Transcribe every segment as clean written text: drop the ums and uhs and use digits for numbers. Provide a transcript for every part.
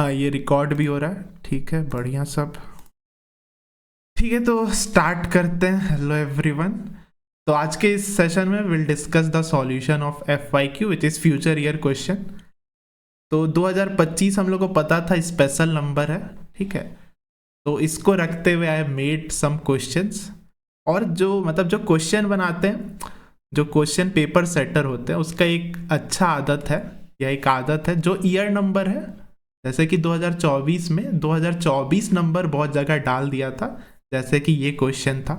हाँ, ये रिकॉर्ड भी हो रहा है। ठीक है, बढ़िया सब। ठीक है, तो स्टार्ट करते हैं। Hello everyone. तो आज के इस सेशन में will discuss the solution of FYQ which is future year question. तो 2025 हम लोग को पता था स्पेशल नंबर है, ठीक है। तो इसको रखते हुए आई मेड सम क्वेश्चंस। और जो क्वेश्चन बनाते हैं, जो क्वेश्चन पेपर सेटर होते हैं, उसका एक अच्छा आदत है या एक आदत है जो ईयर नंबर है। जैसे कि 2024 में 2024 नंबर बहुत जगह डाल दिया था, जैसे कि ये क्वेश्चन था।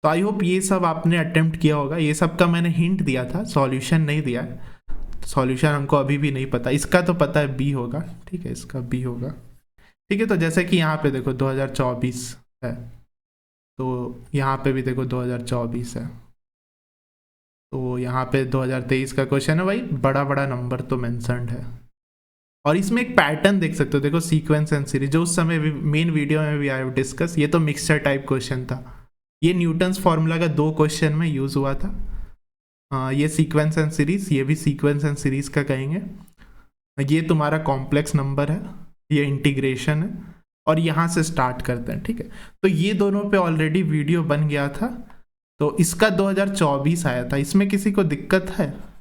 तो आई होप ये सब आपने अटेम्प्ट किया होगा। ये सब का मैंने हिंट दिया था, सॉल्यूशन नहीं दिया है। सॉल्यूशन हमको अभी भी नहीं पता। इसका तो पता है बी होगा, ठीक है, इसका बी होगा। ठीक है, तो जैसे कि यहाँ पे देखो 2024 है, तो यहाँ पे भी देखो 2024 है। तो यहाँ पे 2023 का क्वेश्चन है भाई, बड़ा बड़ा नंबर तो मेंशन्ड है। और इसमें एक पैटर्न देख सकते हो, देखो सीक्वेंस एंड सीरीज, जो उस समय मेन वीडियो में भी आई हैव डिस्कस। ये तो मिक्सचर टाइप क्वेश्चन था। ये न्यूटन्स फार्मूला का 2 क्वेश्चन में यूज हुआ था। ये सीक्वेंस एंड सीरीज, ये भी सीक्वेंस एंड सीरीज का कहेंगे। ये तुम्हारा कॉम्प्लेक्स नंबर है, ये इंटीग्रेशन है। और यहाँ से स्टार्ट करते हैं, ठीक है। तो ये दोनों पे ऑलरेडी वीडियो बन गया था। तो इसका 2024 आया था। इसमें किसी को दिक्कत है,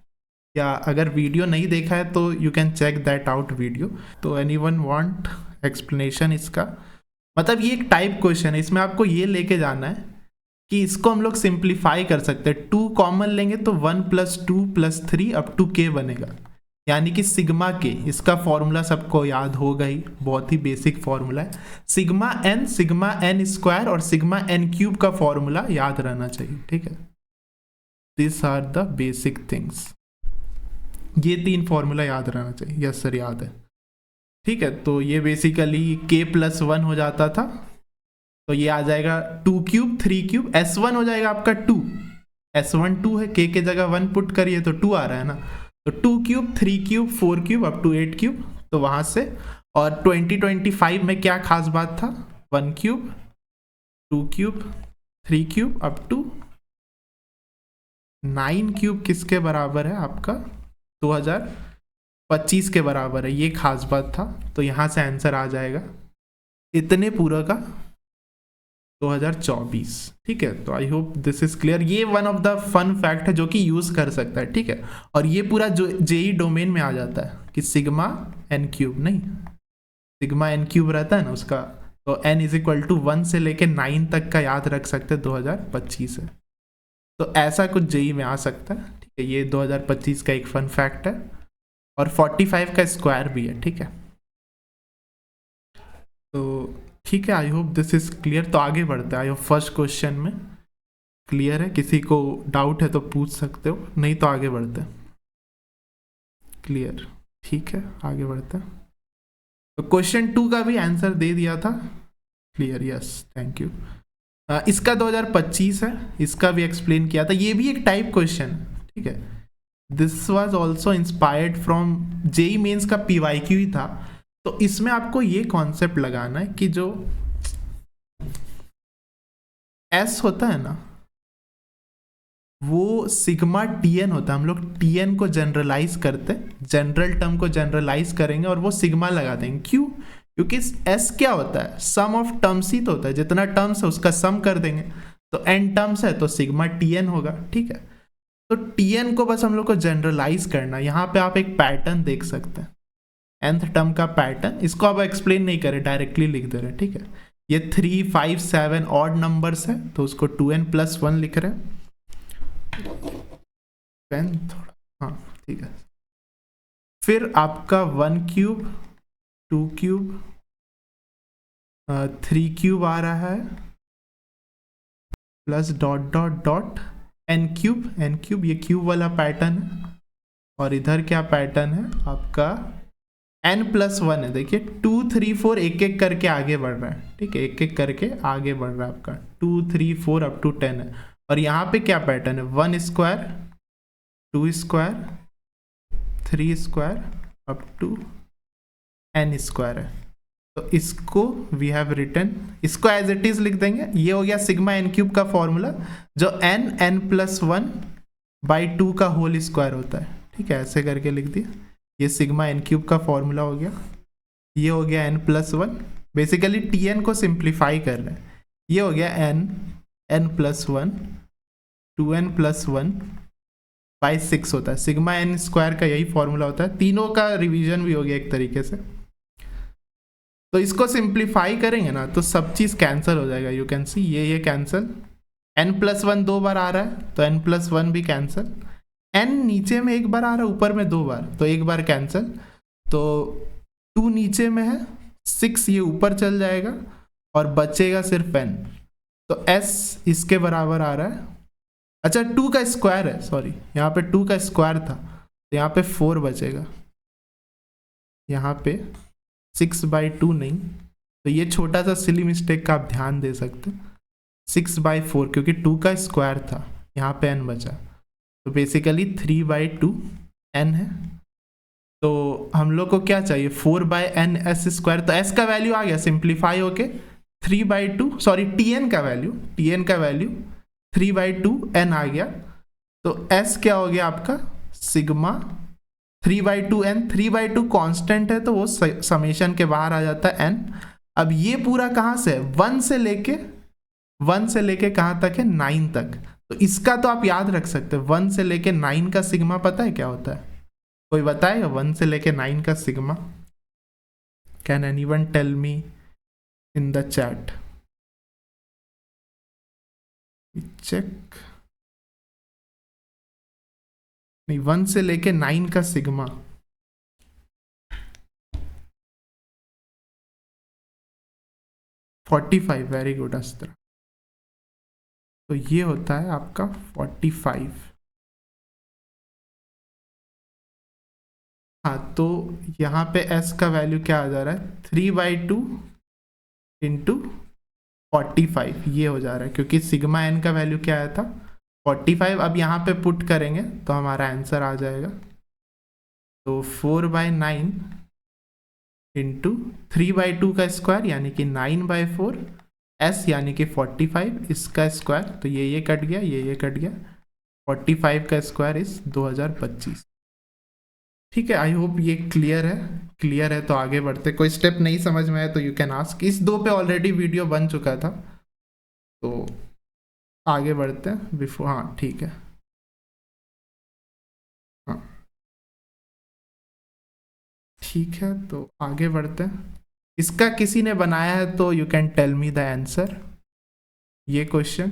या अगर वीडियो नहीं देखा है तो you can check that out video. तो एनीवन वांट एक्सप्लेनेशन इसका? मतलब ये एक टाइप क्वेश्चन है, इसमें आपको ये लेके जाना है कि इसको हम लोग सिंप्लीफाई कर सकते हैं। 2 कॉमन लेंगे तो 1 + 2 + 3 अप टू k बनेगा, यानी कि सिग्मा के। इसका फॉर्मूला सबको याद होगा ही, बहुत ही बेसिक फॉर्मूला है। सिग्मा n स्क्वायर और सिग्मा n³ का फॉर्मूला याद रहना चाहिए, ठीक है। This are the basic things. ये 3 फॉर्मूला याद रहना चाहिए। यस सर, याद है। ठीक है, तो ये बेसिकली k+1 हो जाता था, तो ये आ जाएगा 2³ 3³ S1 हो जाएगा आपका 2। S1 2 है, k के जगह 1 पुट करिए तो 2 आ रहा है ना। तो 2³ 3³ 4³ अप टू 8³, तो वहां से। और 2025 में क्या खास बात था? 1³ 2³ 3³ अप टू 9³ किसके बराबर है? आपका 2025 के बराबर है। ये खास बात था। तो यहां से आंसर आ जाएगा इतने पूरा का 2024। ठीक है, तो I hope this is clear. ये one of the fun fact है जो कि यूज कर सकता है, ठीक है। और ये पूरा जो जेई डोमेन में आ जाता है कि सिग्मा n³ नहीं, सिग्मा n³ रहता है ना उसका। तो n = 1 से लेके 9 तक का याद रख सकते हैं, 2025 है। तो ऐसा कुछ जेई में आ सकता है, ठीक है। ये 2025 का एक फन फैक्ट है। और 45 का स्क्वायर भी है, ठीक है। तो ठीक है, I hope this is clear. तो आगे बढ़ते हैं। आई होप फर्स्ट क्वेश्चन में क्लियर है। किसी को डाउट है तो पूछ सकते हो, नहीं तो आगे बढ़ते हैं। क्लियर, ठीक है, आगे बढ़ते हैं। तो क्वेश्चन 2 का भी आंसर दे दिया था। Clear, yes, thank you. इसका 2025 है, इसका भी एक्सप्लेन किया था। ये भी एक टाइप क्वेश्चन है, ठीक है। This was also inspired from JEE Mains का PYQ ही था। तो इसमें आपको ये कॉन्सेप्ट लगाना है कि जो S होता है ना, वो सिग्मा TN होता है। हम लोग TN को जनरलाइज करते हैं, जनरल टर्म को जनरलाइज करेंगे और वो सिग्मा लगा देंगे। क्यों? क्योंकि S क्या होता है? सम ऑफ टर्म्स ही तो होता है। जितना टर्म्स है उसका सम कर देंगे। तो n टर्म्स है तो सिग्मा TN होगा, ठीक है। तो TN को बस हम लोग को जनरलाइज करना। यहाँ पे आप एक पैटर्न देख सकते हैं, nth टर्म का पैटर्न। इसको आप एक्सप्लेन नहीं करें, डायरेक्टली लिख दे रहे हैं, ठीक है। ये 3 5 7 ऑड नंबर्स है, तो उसको 2n + 1 लिख रहे हैं। पेन थोड़ा, हाँ ठीक है। फिर आपका 1³ 2³ 3³ आ रहा है, plus dot dot dot n³ ये क्यूब वाला पैटर्न है। और इधर क्या पैटर्न है आपका? n+1 है। देखिए 2 3 4 एक एक करके आगे बढ़ रहा है, ठीक है। एक एक करके आगे बढ़ रहा है आपका 2 3 4 अप टू 10 है। और यहाँ पे क्या पैटर्न है? 1 square 2 square 3 square up to n square है। तो इसको वी हैव रिटन, इसको एज इट इज लिख देंगे। ये हो गया सिग्मा n³ का फॉर्मूला, जो n+1/2 का होल स्क्वायर होता है, ठीक है। ऐसे करके लिख दिया। ये सिग्मा n³ का फॉर्मूला हो गया। ये हो गया n+1, बेसिकली Tn को सिंप्लीफाई कर रहे हैं। ये हो गया n+1 2n+1 बाई 6 होता है, सिग्मा n स्क्वायर का यही फॉर्मूला होता है। तीनों का रिवीजन भी हो गया एक तरीके से। तो इसको सिंप्लीफाई करेंगे ना तो सब चीज़ कैंसिल हो जाएगा। यू कैन सी ये कैंसिल, n+1 2 बार आ रहा है तो n+1 भी कैंसिल, n नीचे में एक बार आ रहा है, ऊपर में 2 बार, तो एक बार कैंसिल। तो 2 नीचे में है, 6 ये ऊपर चल जाएगा और बचेगा सिर्फ n। तो s इसके बराबर आ रहा है, अच्छा 2 का स्क्वायर है, सॉरी यहाँ पे 2 का स्क्वायर था तो यहाँ पे 4 बचेगा, यहाँ पे 6/2 नहीं। तो ये छोटा सा सिली मिस्टेक का आप ध्यान दे सकते हैं, 6/4 क्योंकि 2 का स्क्वायर था, यहाँ पे n बचा, तो बेसिकली 3/2 n है। तो हम लोग को क्या चाहिए, 4/n(s²), तो s का वैल्यू आ गया सिंप्लीफाई होके 3/2, सॉरी tn का वैल्यू 3/2 n आ गया। तो s क्या हो गया आपका, सिग्मा 3/2 n, 3/2 कांस्टेंट है तो वो समेशन के बाहर आ जाता है n। अब ये पूरा कहाँ से है, 1 से लेके कहाँ तक है, 9 तक। तो इसका तो आप याद रख सकते हैं, 1 से लेके 9 का सिग्मा पता है क्या होता है, कोई बताएगा 1 से लेके 9 का sigma? Can anyone tell me in the chat? Check, नहीं 1 से लेके 9 का सिग्मा, (45), वेरी गुड अस्त्र। तो ये होता है आपका 45। हाँ, तो यहाँ पे s का वैल्यू क्या आ जा रहा है, 3/2 इंटू 45 ये हो जा रहा है, क्योंकि सिग्मा n का वैल्यू क्या आया था, 45। अब यहाँ पे पुट करेंगे तो हमारा आंसर आ जाएगा, तो 4/9 इंटू 3/2 का स्क्वायर यानी कि 9/4, s यानी कि 45, इसका स्क्वायर, तो ये कट गया, ये कट गया, 45 का स्क्वायर इस 2025। ठीक है, आई होप ये क्लियर है। तो आगे बढ़ते, कोई स्टेप नहीं समझ में आया तो यू कैन आस्क। इस 2 पे ऑलरेडी वीडियो बन चुका था, तो आगे बढ़ते हैं बिफोर, हाँ ठीक है, हाँ ठीक है, तो आगे बढ़ते हैं। इसका किसी ने बनाया है तो you can tell me the answer, ये क्वेश्चन।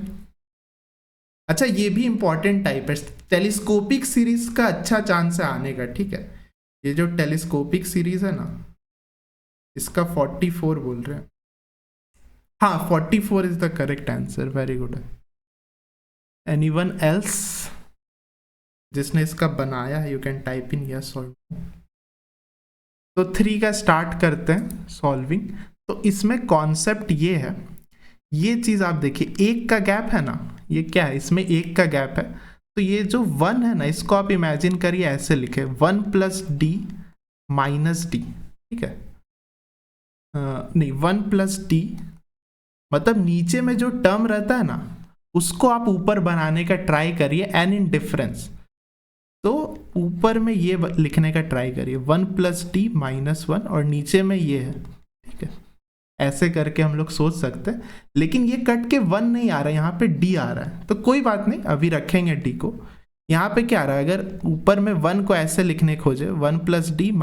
अच्छा, ये भी इंपॉर्टेंट टाइप है, टेलीस्कोपिक सीरीज का अच्छा चांस है आने का, ठीक है। ये जो टेलीस्कोपिक सीरीज है ना, इसका 44 बोल रहे हैं, हाँ 44 is the correct answer, very good. Anyone else जिसने इसका बनाया है, you can type in yes और नो। तो 3 का स्टार्ट करते हैं सॉल्विंग। तो इसमें कॉन्सेप्ट ये है, ये चीज आप देखिए, 1 का गैप है ना, ये क्या है, इसमें 1 का गैप है, तो ये जो 1 है ना, इसको आप इमेजिन करिए ऐसे लिखे, 1 + d - d, ठीक है, नहीं 1 + d, मतलब नीचे में जो टर्म रहता है ना, उसको आप ऊपर बनाने का ट्राई करिए, n इन डिफरेंस। तो ऊपर में ये लिखने का ट्राई करिए, 1 + d - 1, और नीचे में ये है, ठीक है, ऐसे करके हम लोग सोच सकते हैं। लेकिन ये कट के 1 नहीं आ रहा है, यहाँ पे d आ रहा है, तो कोई बात नहीं, अभी रखेंगे d को। यहाँ पे क्या आ रहा है, अगर ऊपर में 1 को ऐसे लिखने खोजे, 1 + d -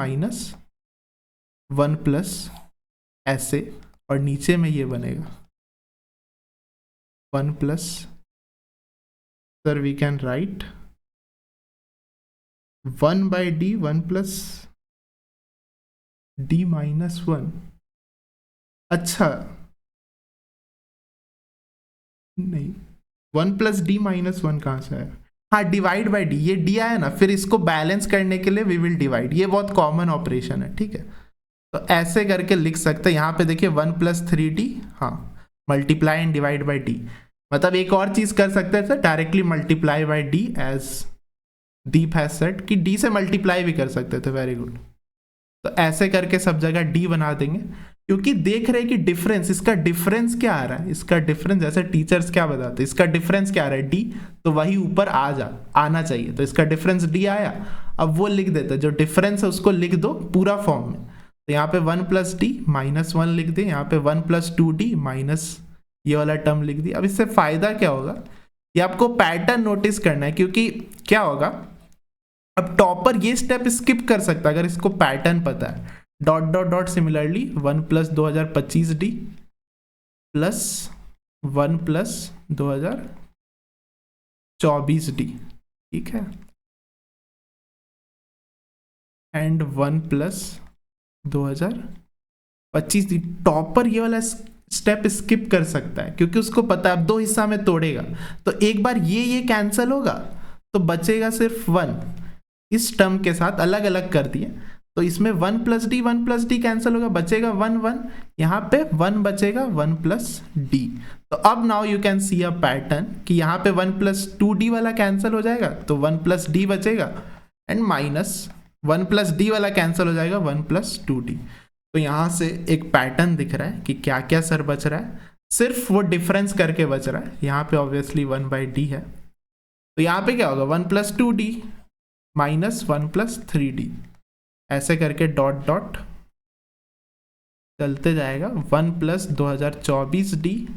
1 ऐसे, और नीचे में ये बनेगा 1 sir we can write 1/d 1 + d - 1। अच्छा नहीं, 1 + d - 1 कहाँ से आया, हाँ डिवाइड बाई d, ये d आया ना, फिर इसको बैलेंस करने के लिए वी विल डिवाइड, ये बहुत कॉमन ऑपरेशन है, ठीक है। तो ऐसे करके लिख सकते हैं, यहाँ पे देखिए 1 + 3d, हाँ multiply and divide by d। मतलब एक और चीज कर सकते हैं sir, directly multiply by d, as Deep has said कि d से मल्टीप्लाई भी कर सकते थे, वेरी गुड। तो ऐसे करके सब जगह d बना देंगे, क्योंकि देख रहे हैं कि डिफरेंस, इसका डिफरेंस क्या आ रहा है, इसका डिफरेंस, जैसे टीचर्स क्या बताते हैं, इसका डिफरेंस क्या आ रहा है, d, तो वही ऊपर आना चाहिए, तो इसका डिफरेंस d आया। अब वो लिख देते, जो डिफरेंस है उसको लिख दो पूरा फॉर्म में, तो यहाँ पे 1 प्लस डी माइनस 1 लिख दें, यहाँ पे 1 प्लस 2d माइनस ये वाला टर्म लिख दिया। अब इससे फायदा क्या होगा, ये आपको पैटर्न नोटिस करना है, क्योंकि क्या होगा, अब टॉपर ये स्टेप स्किप कर सकता है अगर इसको पैटर्न पता है। Dot dot dot similarly 1 plus 2025d plus 1 plus 2024d, ठीक है, एंड 1 प्लस 2025d। टॉपर ये वाला स्टेप स्किप कर सकता है क्योंकि उसको पता है अब दो हिस्सा में तोड़ेगा, तो एक बार ये कैंसिल होगा तो बचेगा सिर्फ 1। इस टर्म के साथ अलग अलग कर दिए, तो इसमें 1 प्लस डी कैंसिल होगा, बचेगा 1 1, यहाँ पे 1 बचेगा 1 प्लस डी। तो अब now you can C a pattern कि यहाँ पे 1 प्लस 2d वाला कैंसिल हो जाएगा तो 1 प्लस डी बचेगा, एंड माइनस 1 प्लस डी वाला कैंसिल हो जाएगा 1 प्लस 2d। तो यहाँ से एक पैटर्न दिख रहा है कि क्या क्या सर बच रहा है, सिर्फ वो डिफरेंस करके बच रहा है। यहाँ पे ऑब्वियसली 1/d है, तो यहाँ पे क्या होगा 1 plus 2d minus 1 plus 3d, ऐसे करके डॉट डॉट चलते जाएगा। 1 plus 2024d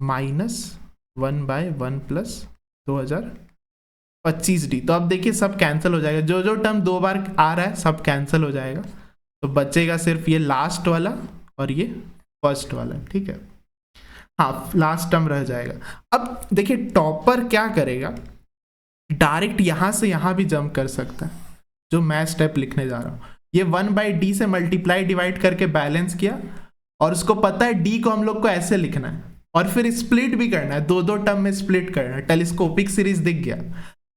minus 1/1 plus 2025d। तो अब देखिए सब कैंसिल हो जाएगा, जो जो टर्म 2 बार आ रहा है सब कैंसिल हो जाएगा, तो बचेगा सिर्फ ये लास्ट वाला और ये फर्स्ट वाला, ठीक है। हाँ, लास्ट टर्म रह जाएगा। अब देखिए टॉपर क्या करेगा, डायरेक्ट यहां से यहां भी जंप कर सकता है, जो मैं स्टेप लिखने जा रहा हूं। ये 1/d से मल्टीप्लाई डिवाइड करके बैलेंस किया, और उसको पता है d को हम लोग को ऐसे लिखना है, और फिर स्प्लिट भी करना है, दो दो टर्म में स्प्लिट करना है। टेलीस्कोपिक सीरीज दिख गया।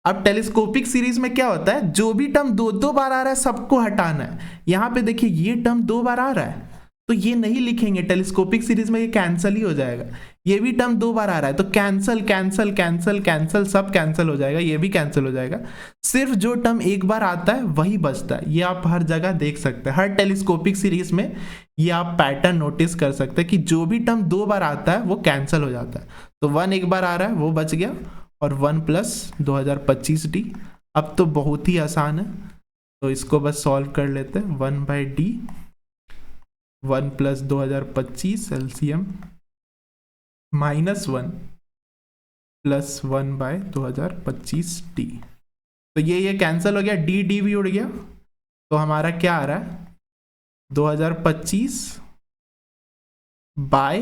अब टेलीस्कोपिक सीरीज में क्या होता है, जो भी टर्म 2 बार आ रहा है सबको हटाना है। यहाँ पे देखिए ये टर्म 2 बार आ रहा है तो ये नहीं लिखेंगे, टेलीस्कोपिक सीरीज में ये कैंसिल ही हो जाएगा। ये भी टर्म 2 बार आ रहा है तो कैंसिल कैंसिल कैंसिल कैंसिल सब कैंसिल हो जाएगा, ये भी कैंसिल हो जाएगा। सिर्फ जो टर्म एक बार आता है वही बचता है। ये आप हर जगह देख सकते हैं, हर टेलीस्कोपिक सीरीज में ये आप पैटर्न नोटिस कर सकते हैं कि जो भी टर्म 2 बार आता है वो कैंसिल हो जाता है। तो 1 एक बार आ रहा है वो बच गया, और 1 प्लस 2025d। अब तो बहुत ही आसान है, तो इसको बस सॉल्व कर लेते हैं। 1/d 1 plus 2025 LCM minus 1 plus 1/2025d। तो ये कैंसिल हो गया, डी भी उड़ गया, तो हमारा क्या आ रहा है 2025 बाय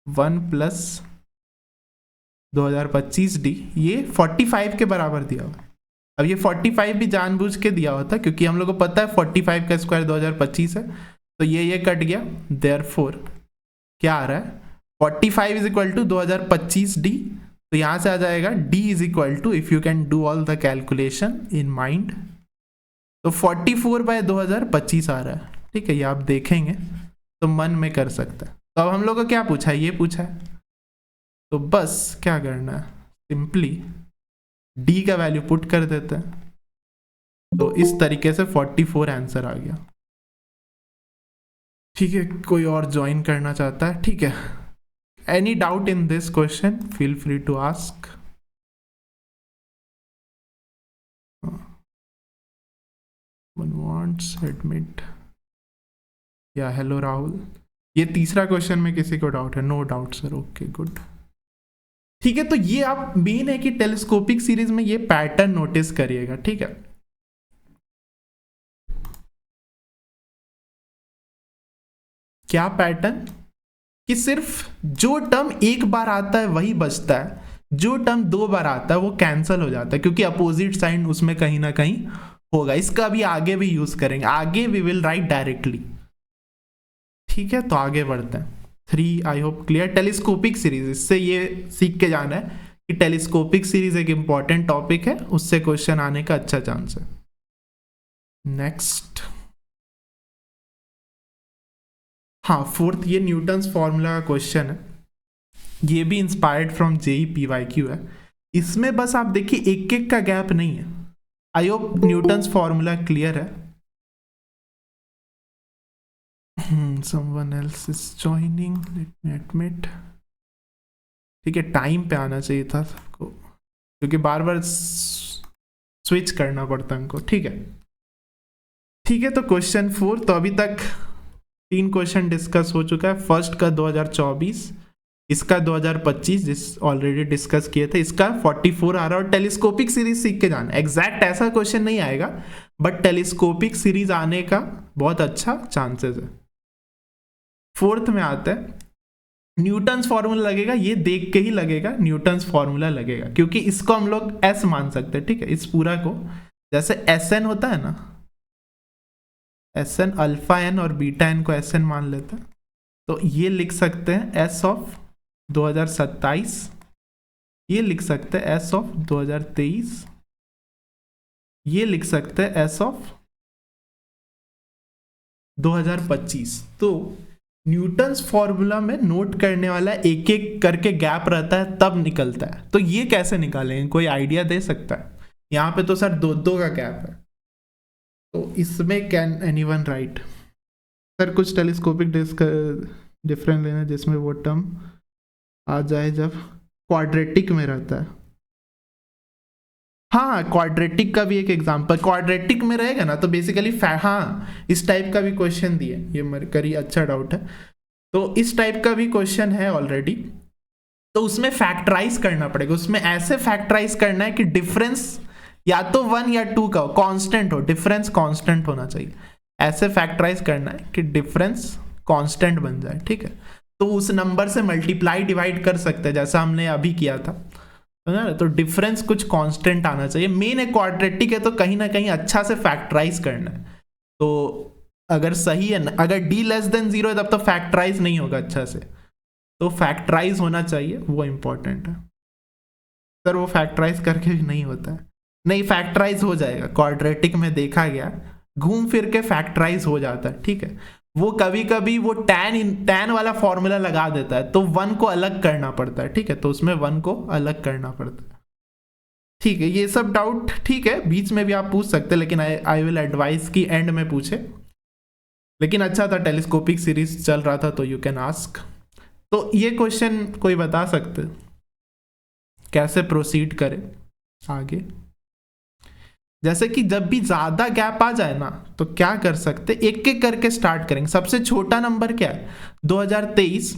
1 प्लस 2025d। ये 45 के बराबर दिया हुआ। अब ये 45 भी जानबूझ के दिया होता क्योंकि हम लोग को पता है 45 का स्क्वायर 2025 है, तो ये कट गया। देयरफॉर क्या आ रहा है 45 इज इक्वल टू 2025d, तो यहां से आ जाएगा d is equal to, if you can do all the calculation in mind, तो 44/2025 आ रहा है, ठीक है। ये आप देखेंगे तो मन में कर सकते हैं। तो अब हम लोग को क्या पूछा है, ये पूछा है, तो बस क्या करना है, सिंपली d का वैल्यू पुट कर देते हैं। तो इस तरीके से 44 आंसर आ गया, ठीक है। कोई और ज्वाइन करना चाहता है, ठीक है। Any doubt in this question feel free to ask. One wants admit या हेलो राहुल। ये तीसरा क्वेश्चन में किसी को डाउट है? No doubt sir, okay good, ठीक है। तो ये आप मेन है कि टेलीस्कोपिक सीरीज में ये पैटर्न नोटिस करिएगा, ठीक है। क्या पैटर्न, कि सिर्फ जो टर्म एक बार आता है वही बचता है, जो टर्म 2 बार आता है वो कैंसिल हो जाता है, क्योंकि अपोजिट साइन उसमें कहीं ना कहीं होगा। इसका भी आगे भी यूज करेंगे, आगे वी विल राइट डायरेक्टली, ठीक है। तो आगे बढ़ते हैं। 3 I hope clear. Telescopic series, इससे ये सीख के जाना है कि टेलीस्कोपिक सीरीज एक इंपॉर्टेंट टॉपिक है, उससे क्वेश्चन आने का अच्छा चांस है। नेक्स्ट, हाँ 4th, ये न्यूटन्स फॉर्मूला का क्वेश्चन है। ये भी इंस्पायर्ड फ्रॉम जेई PYQ है। इसमें बस आप देखिए एक एक का गैप नहीं है। I hope Newton's formula clear है। someone else is joining, let me admit, ठीक है। टाइम पे आना चाहिए था सबको, क्योंकि बार बार स्विच करना पड़ता है हमको, ठीक है। ठीक है, तो क्वेश्चन 4, तो अभी तक 3 क्वेश्चन डिस्कस हो चुका है। फर्स्ट का 2024, इसका 2025 जिस ऑलरेडी डिस्कस किए थे, इसका 44 आ रहा है। और टेलीस्कोपिक सीरीज सीख के जाना, एग्जैक्ट ऐसा क्वेश्चन नहीं आएगा बट टेलीस्कोपिक सीरीज आने का बहुत अच्छा चांसेस है। फोर्थ में आता है न्यूटन्स फॉर्मूला लगेगा, ये देख के ही लगेगा न्यूटन्स फॉर्मूला लगेगा, क्योंकि इसको हम लोग एस मान सकते हैं। ठीक है, इस पूरा को जैसे एस एन होता है ना, एस एन अल्फा एन और बीटा एन को एस एन मान लेते हैं, तो ये लिख सकते हैं एस ऑफ 2027, ये लिख सकते हैं एस ऑफ 2023, ये लिख सकते हैं एस ऑफ 2025। तो न्यूटन्स फॉर्मूला में नोट करने वाला एक एक करके गैप रहता है तब निकलता है। तो ये कैसे निकालेंगे, कोई आइडिया दे सकता है? यहाँ पे तो सर दो का गैप है, तो इसमें कैन एनीवन राइट? सर कुछ टेलीस्कोपिक डिफरेंस लेना जिसमें वो टर्म आ जाए जब क्वाड्रेटिक में रहता है। हाँ, क्वाड्रेटिक का भी एक एग्जांपल, क्वाड्रेटिक में रहेगा ना तो बेसिकली हाँ इस टाइप का भी क्वेश्चन दिए, ये मरकरी अच्छा डाउट है। तो इस टाइप का भी क्वेश्चन है ऑलरेडी, तो उसमें फैक्टराइज करना पड़ेगा। उसमें ऐसे फैक्टराइज करना है कि डिफरेंस या तो 1 या 2 का कांस्टेंट हो, डिफरेंस कांस्टेंट होना चाहिए। ऐसे फैक्टराइज करना है कि डिफरेंस कांस्टेंट बन जाए। ठीक है, तो उस नंबर से मल्टीप्लाई डिवाइड कर सकते हैं जैसा हमने अभी किया था, तो डिफरेंस कुछ कांस्टेंट आना चाहिए। मेन एक क्वाड्रेटिक है तो कहीं ना कहीं अच्छा से फैक्टराइज करना है। तो अगर सही है, अगर d लेस देन 0 है तब तो फैक्टराइज नहीं होगा अच्छा से, तो फैक्टराइज होना चाहिए, वो इंपॉर्टेंट है। सर वो फैक्टराइज करके भी नहीं होता है, नहीं फैक्टराइज हो जाएगा, क्वाड्रेटिक में देखा गया घूम फिर के फैक्टराइज हो जाता है। ठीक है, वो कभी कभी वो टैन वाला फॉर्मूला लगा देता है तो 1 को अलग करना पड़ता है। ठीक है, तो उसमें 1 को अलग करना पड़ता है। ठीक है, ये सब डाउट ठीक है बीच में भी आप पूछ सकते हैं, लेकिन आई विल एडवाइस की एंड में पूछे। लेकिन अच्छा था, टेलीस्कोपिक सीरीज चल रहा था तो यू कैन आस्क। तो ये क्वेश्चन कोई बता सकते कैसे प्रोसीड करें आगे? जैसे कि जब भी ज्यादा गैप आ जाए ना तो क्या कर सकते, एक एक करके स्टार्ट करेंगे। सबसे छोटा नंबर क्या है, 2023।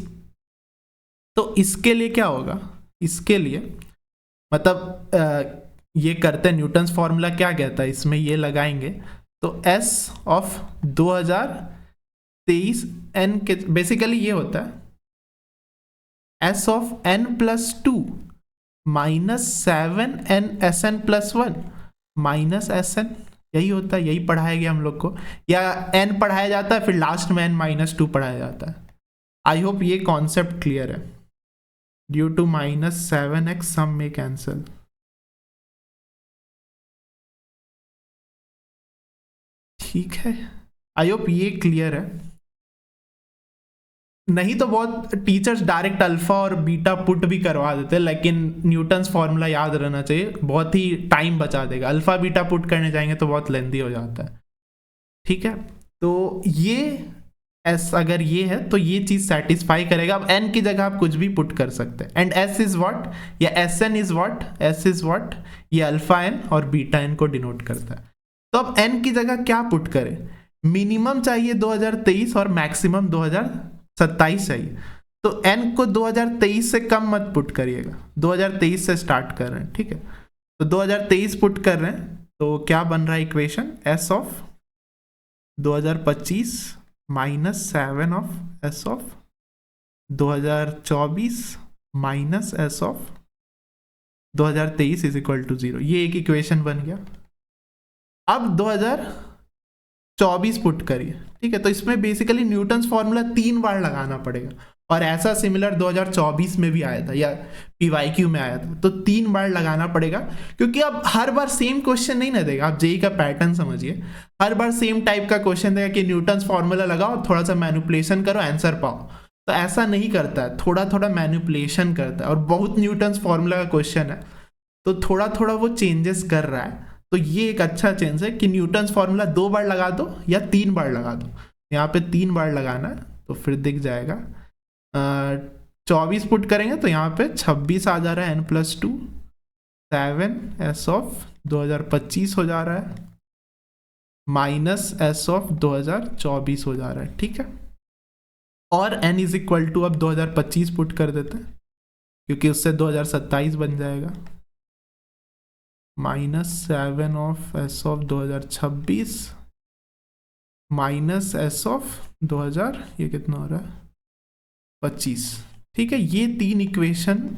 तो इसके लिए क्या होगा, इसके लिए मतलब ये करते हैं, न्यूटन्स फॉर्मूला क्या कहता है, इसमें ये लगाएंगे तो s ऑफ 2023 n के बेसिकली ये होता है s of n plus 2 minus 7n sn plus 1 minus sn, यही होता है, यही पढ़ाया गया हम लोग को, या n पढ़ाया जाता है फिर लास्ट में n माइनस 2 पढ़ाया जाता है। आई होप ये कॉन्सेप्ट क्लियर है। ड्यू टू माइनस 7x सम में कैंसिल। ठीक है, आई होप ये क्लियर है। नहीं तो बहुत टीचर्स डायरेक्ट अल्फा और बीटा पुट भी करवा देते हैं, लेकिन न्यूटन्स फॉर्मूला याद रहना चाहिए, बहुत ही टाइम बचा देगा। अल्फा बीटा पुट करने जाएंगे तो बहुत लेंदी हो जाता है। ठीक है, तो ये एस अगर ये है तो ये चीज सेटिस्फाई करेगा। अब एन की जगह आप कुछ भी पुट कर सकते हैं, एंड एस इज व्हाट या S N is what, S is what, ये अल्फा एन और बीटा एन को डिनोट करता है। तो अब एन की जगह क्या पुट करें, मिनिमम चाहिए 2023 और मैक्सिमम 2027 चाहिए। तो n को 2023 से कम मत पुट करिएगा, 2023 से स्टार्ट कर रहे हैं। ठीक है, तो 2023 पुट कर रहे हैं तो क्या बन रहा है equation, s of 2025 minus 7 of s of 2024 minus s of 2023 is equal to 0। ये एक इक्वेशन बन गया। अब 2024 पुट करिए। ठीक है, तो इसमें बेसिकली न्यूटन्स फॉर्मूला 3 बार लगाना पड़ेगा, और ऐसा सिमिलर 2024 में भी आया था या PYQ में आया था, तो 3 बार लगाना पड़ेगा, क्योंकि अब हर बार सेम क्वेश्चन नहीं ना देगा। आप जेई का पैटर्न समझिए, हर बार सेम टाइप का क्वेश्चन देगा कि न्यूटन्स फॉर्मूला लगाओ, थोड़ा सा मैनिपुलेशन करो, आंसर पाओ। तो ऐसा नहीं करता है, थोड़ा थोड़ा मैनिपुलेशन करता है, और बहुत न्यूटन्स फॉर्मूला का क्वेश्चन है तो थोड़ा थोड़ा वो चेंजेस कर रहा है। तो ये एक अच्छा चेंज है कि न्यूटन्स फॉर्मूला 2 बार लगा दो या 3 बार लगा दो। यहाँ पे 3 बार लगाना है तो फिर दिख जाएगा। 24 पुट करेंगे तो यहाँ पे 26 आ जा रहा है, n प्लस 2 7 s ऑफ 2025 हो जा रहा है। माइनस एस ऑफ 2024 हो जा रहा है, ठीक है। और n इज इक्वल टू अब 2025 पुट कर देते हैं क्योंकि उससे 2027 बन जाएगा, -7 of S of 2026 minus S of 2000, ये कितना हो रहा है 25, ठीक है। ये 3 इक्वेशन।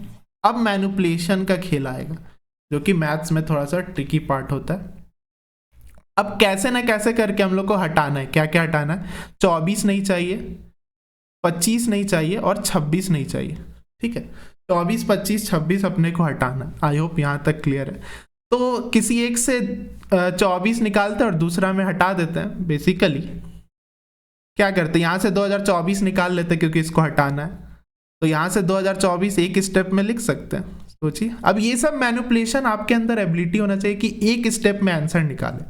अब मैनिपुलेशन का खेल आएगा जो कि मैथ्स में थोड़ा सा ट्रिकी पार्ट होता है। अब कैसे ना कैसे करके हम लोग को हटाना है, क्या क्या हटाना है, 24 नहीं चाहिए, 25 नहीं चाहिए और 26 नहीं चाहिए, ठीक है। 24, 25, 26 अपने को हटाना। आई होप यहाँ तक क्लियर है। तो किसी एक से 24 निकालते हैं और दूसरा में हटा देते हैं। बेसिकली क्या करते हैं, यहाँ से 2024 निकाल लेते हैं क्योंकि इसको हटाना है, तो यहाँ से 2024 एक स्टेप में लिख सकते हैं। सोचिए, अब ये सब मैनिपुलेशन आपके अंदर एबिलिटी होना चाहिए कि एक स्टेप में आंसर निकाले।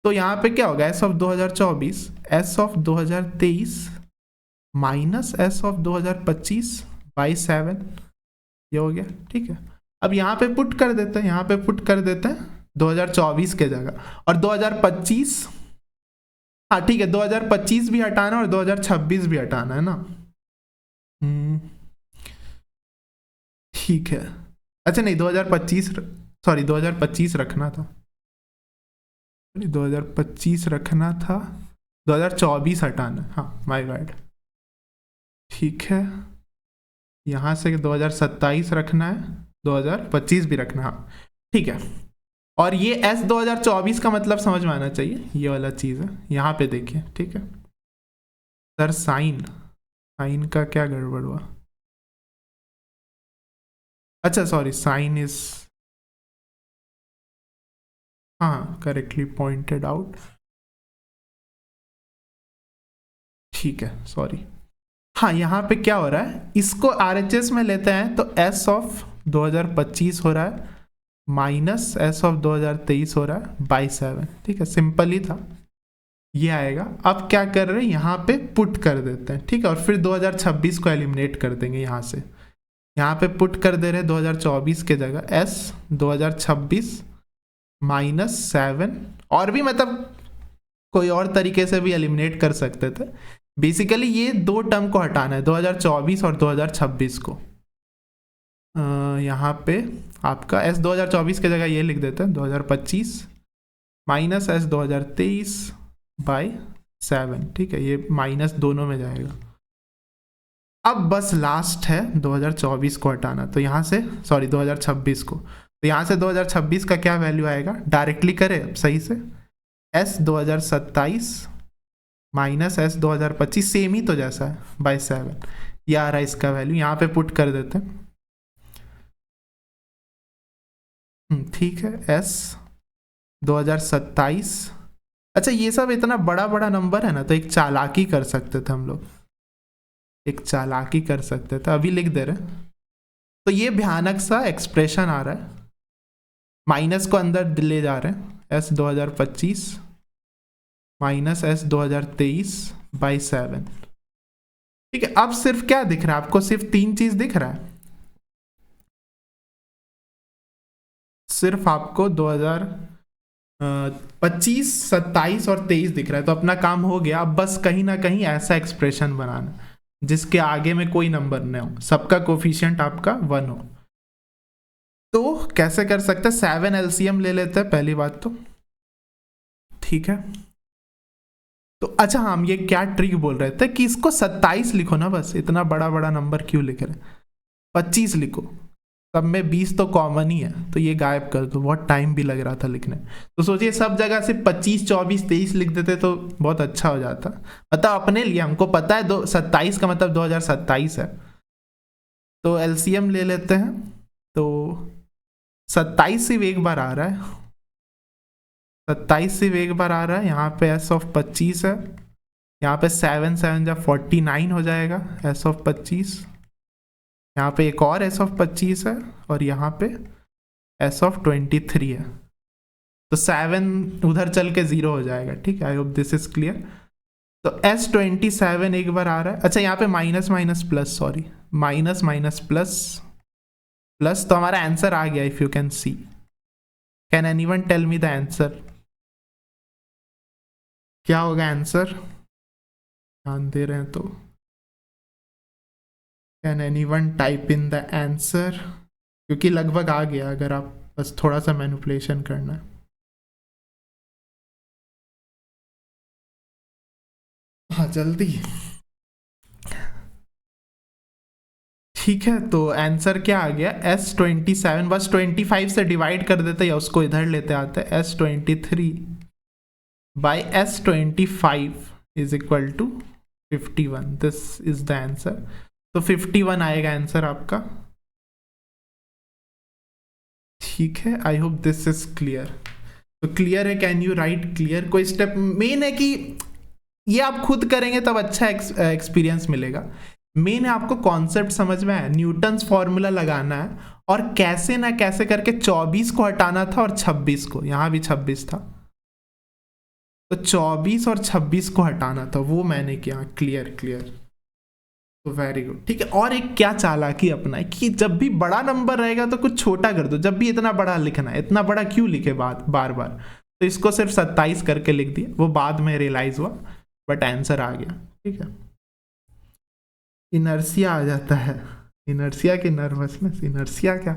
तो यहाँ पे क्या होगा, S of 2024 S of 2023 minus S of 2025 by 7, ये हो गया, ठीक है। अब यहाँ पे पुट कर देते हैं, यहाँ पे पुट कर देते हैं 2024 के जगह, और 2025, हाँ ठीक है, 2025 भी हटाना और 2026 भी हटाना है ना। ठीक है, अच्छा नहीं 2025, सॉरी 2025 रखना था, 2025 रखना था, 2024 हटाना, हाँ माय बैड, ठीक है। यहाँ से 2027 रखना है, 2025 भी रखना, हाँ ठीक है। और ये एस 2024 का मतलब समझ में आना चाहिए, ये वाला चीज़ है, यहाँ पे देखिए, ठीक है। सर साइन का क्या गड़बड़ हुआ, अच्छा सॉरी साइन इज, हाँ करेक्टली पॉइंटेड आउट, ठीक है सॉरी। हाँ यहाँ पे क्या हो रहा है, इसको RHS में लेते हैं तो एस ऑफ 2025 हो रहा है माइनस एस ऑफ 2023 हो रहा है बाई 7, ठीक है, सिंपल ही था, ये आएगा। अब क्या कर रहे हैं, यहाँ पे पुट कर देते हैं, ठीक है, और फिर 2026 को एलिमिनेट कर देंगे यहाँ से, यहाँ पे पुट कर दे रहे हैं 2024 के जगह एस 2026 माइनस 7, और भी मतलब कोई और तरीके से भी एलिमिनेट कर सकते थे। बेसिकली ये दो टर्म को हटाना है, 2024 और 2026 को। यहाँ पे आपका एस 2024 की जगह ये लिख देते हैं 2025 माइनस एस 2023 बाई 7, ठीक है, ये माइनस दोनों में जाएगा। अब बस लास्ट है 2024 को हटाना, तो यहाँ से सॉरी 2026 को, तो यहाँ से 2026 का क्या वैल्यू आएगा, डायरेक्टली करें अब सही से, एस 2027 माइनस एस 2025, सेम ही तो जैसा है बाई 7, ये आ रहा है इसका वैल्यू, यहाँ पे पुट कर देते हैं, ठीक है, एस 2027। अच्छा ये सब इतना बड़ा बड़ा नंबर है ना, तो एक चालाकी कर सकते थे हम लोग, एक चालाकी कर सकते थे, अभी लिख दे रहे, तो ये भयानक सा एक्सप्रेशन आ रहा है, माइनस को अंदर ले जा रहे हैं, एस 2025 माइनस एस 2023 बाई 7, ठीक है। अब सिर्फ क्या दिख रहा है आपको, सिर्फ 3 चीज दिख रहा है, सिर्फ आपको 2025, 27 और 23 दिख रहा है, तो अपना काम हो गया। अब बस कहीं ना कहीं ऐसा एक्सप्रेशन बनाना जिसके आगे में कोई नंबर न हो, सबका कोफिशिएंट आपका 1 हो। तो कैसे कर सकते हैं, 7 LCM ले लेते हैं पहली बात तो, ठीक है। तो अच्छा हम ये क्या ट्रिक बोल रहे थे कि इसको 27 लिखो ना, बस इतना बड़ा बड़ा नंबर क्यों लिख रहे, 25 लिखो, सब में 20 तो कॉमन ही है, तो ये गायब कर दो, बहुत टाइम भी लग रहा था लिखने। तो सोचिए सब जगह से 25, 24, 23 लिख देते तो बहुत अच्छा हो जाता, मतलब अपने लिए, हमको पता है 27 का मतलब 2027 है, तो LCM ले लेते हैं, तो 27 सिर्फ एक बार आ रहा है, 27 सिर्फ एक बार आ रहा है, यहाँ पे एस ऑफ 25 है, यहाँ पे 7 7 जब 49 हो जाएगा एस ऑफ 25, यहाँ पे एक और एस ऑफ 25 है, और यहाँ पे एस ऑफ 23 है, तो 7 उधर चल के 0 हो जाएगा, ठीक है। I hope this is clear. तो एस 27 एक बार आ रहा है, अच्छा यहाँ पे minus minus plus, sorry minus minus plus plus, तो हमारा आंसर आ गया, if you can see, can anyone tell me the answer, क्या होगा आंसर, ध्यान दे रहे हैं तो can anyone type in the answer, क्योंकि लगभग आ गया, अगर आप बस थोड़ा सा मैनिपुलेशन करना है। हाँ जल्दी। ठीक है, तो आंसर क्या आ गया, S27, बस 25 से डिवाइड कर देते या उसको इधर लेते आते, S23 by S25 is equal to 51, this is the answer. तो 51 आएगा आंसर आपका। ठीक है, I hope this is clear. तो क्लियर है, कैन यू राइट क्लियर। कोई स्टेप मेन है कि ये आप खुद करेंगे तब अच्छा एक्सपीरियंस मिलेगा। मेन है आपको कॉन्सेप्ट समझ में आया, न्यूटन्स फॉर्मूला लगाना है और कैसे ना कैसे करके 24 को हटाना था और 26 को, यहां भी 26 था, तो 24 और 26 को हटाना था, वो मैंने किया। क्लियर क्लियर, तो वेरी गुड। ठीक है, और एक क्या चालाकी अपना है कि जब भी बड़ा नंबर रहेगा तो कुछ छोटा कर दो, जब भी इतना बड़ा लिखना है, इतना बड़ा क्यों लिखे बार बार। तो इसको सिर्फ 27 करके लिख दिया, वो बाद में रियलाइज हुआ, बट आंसर आ गया। ठीक है, इनर्सिया आ जाता है, इनर्सिया की नर्वसनेस, इनर्सिया क्या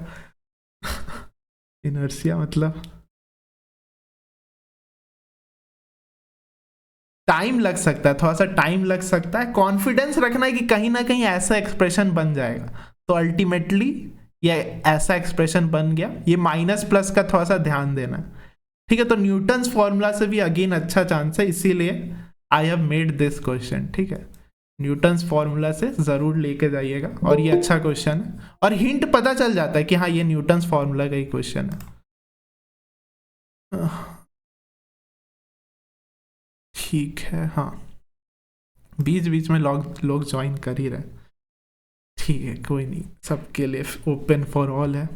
इनर्सिया मतलब टाइम लग सकता है, थोड़ा सा टाइम लग सकता है, कॉन्फिडेंस रखना है कि कहीं ना कहीं ऐसा एक्सप्रेशन बन जाएगा, तो अल्टीमेटली ये ऐसा एक्सप्रेशन बन गया। ये माइनस प्लस का थोड़ा सा ध्यान देना है। ठीक है, तो न्यूटन्स फॉर्मूला से भी अगेन अच्छा चांस है, इसीलिए I have made this question. ठीक है, न्यूटन्स फॉर्मूला से जरूर लेके जाइएगा, और ये अच्छा क्वेश्चन है, और हिंट पता चल जाता है कि हाँ ये न्यूटन्स फॉर्मूला का ही क्वेश्चन है। ठीक है, हाँ बीच बीच में लोग ज्वाइन कर ही रहे। ठीक है, कोई नहीं, सबके लिए ओपन फॉर ऑल है,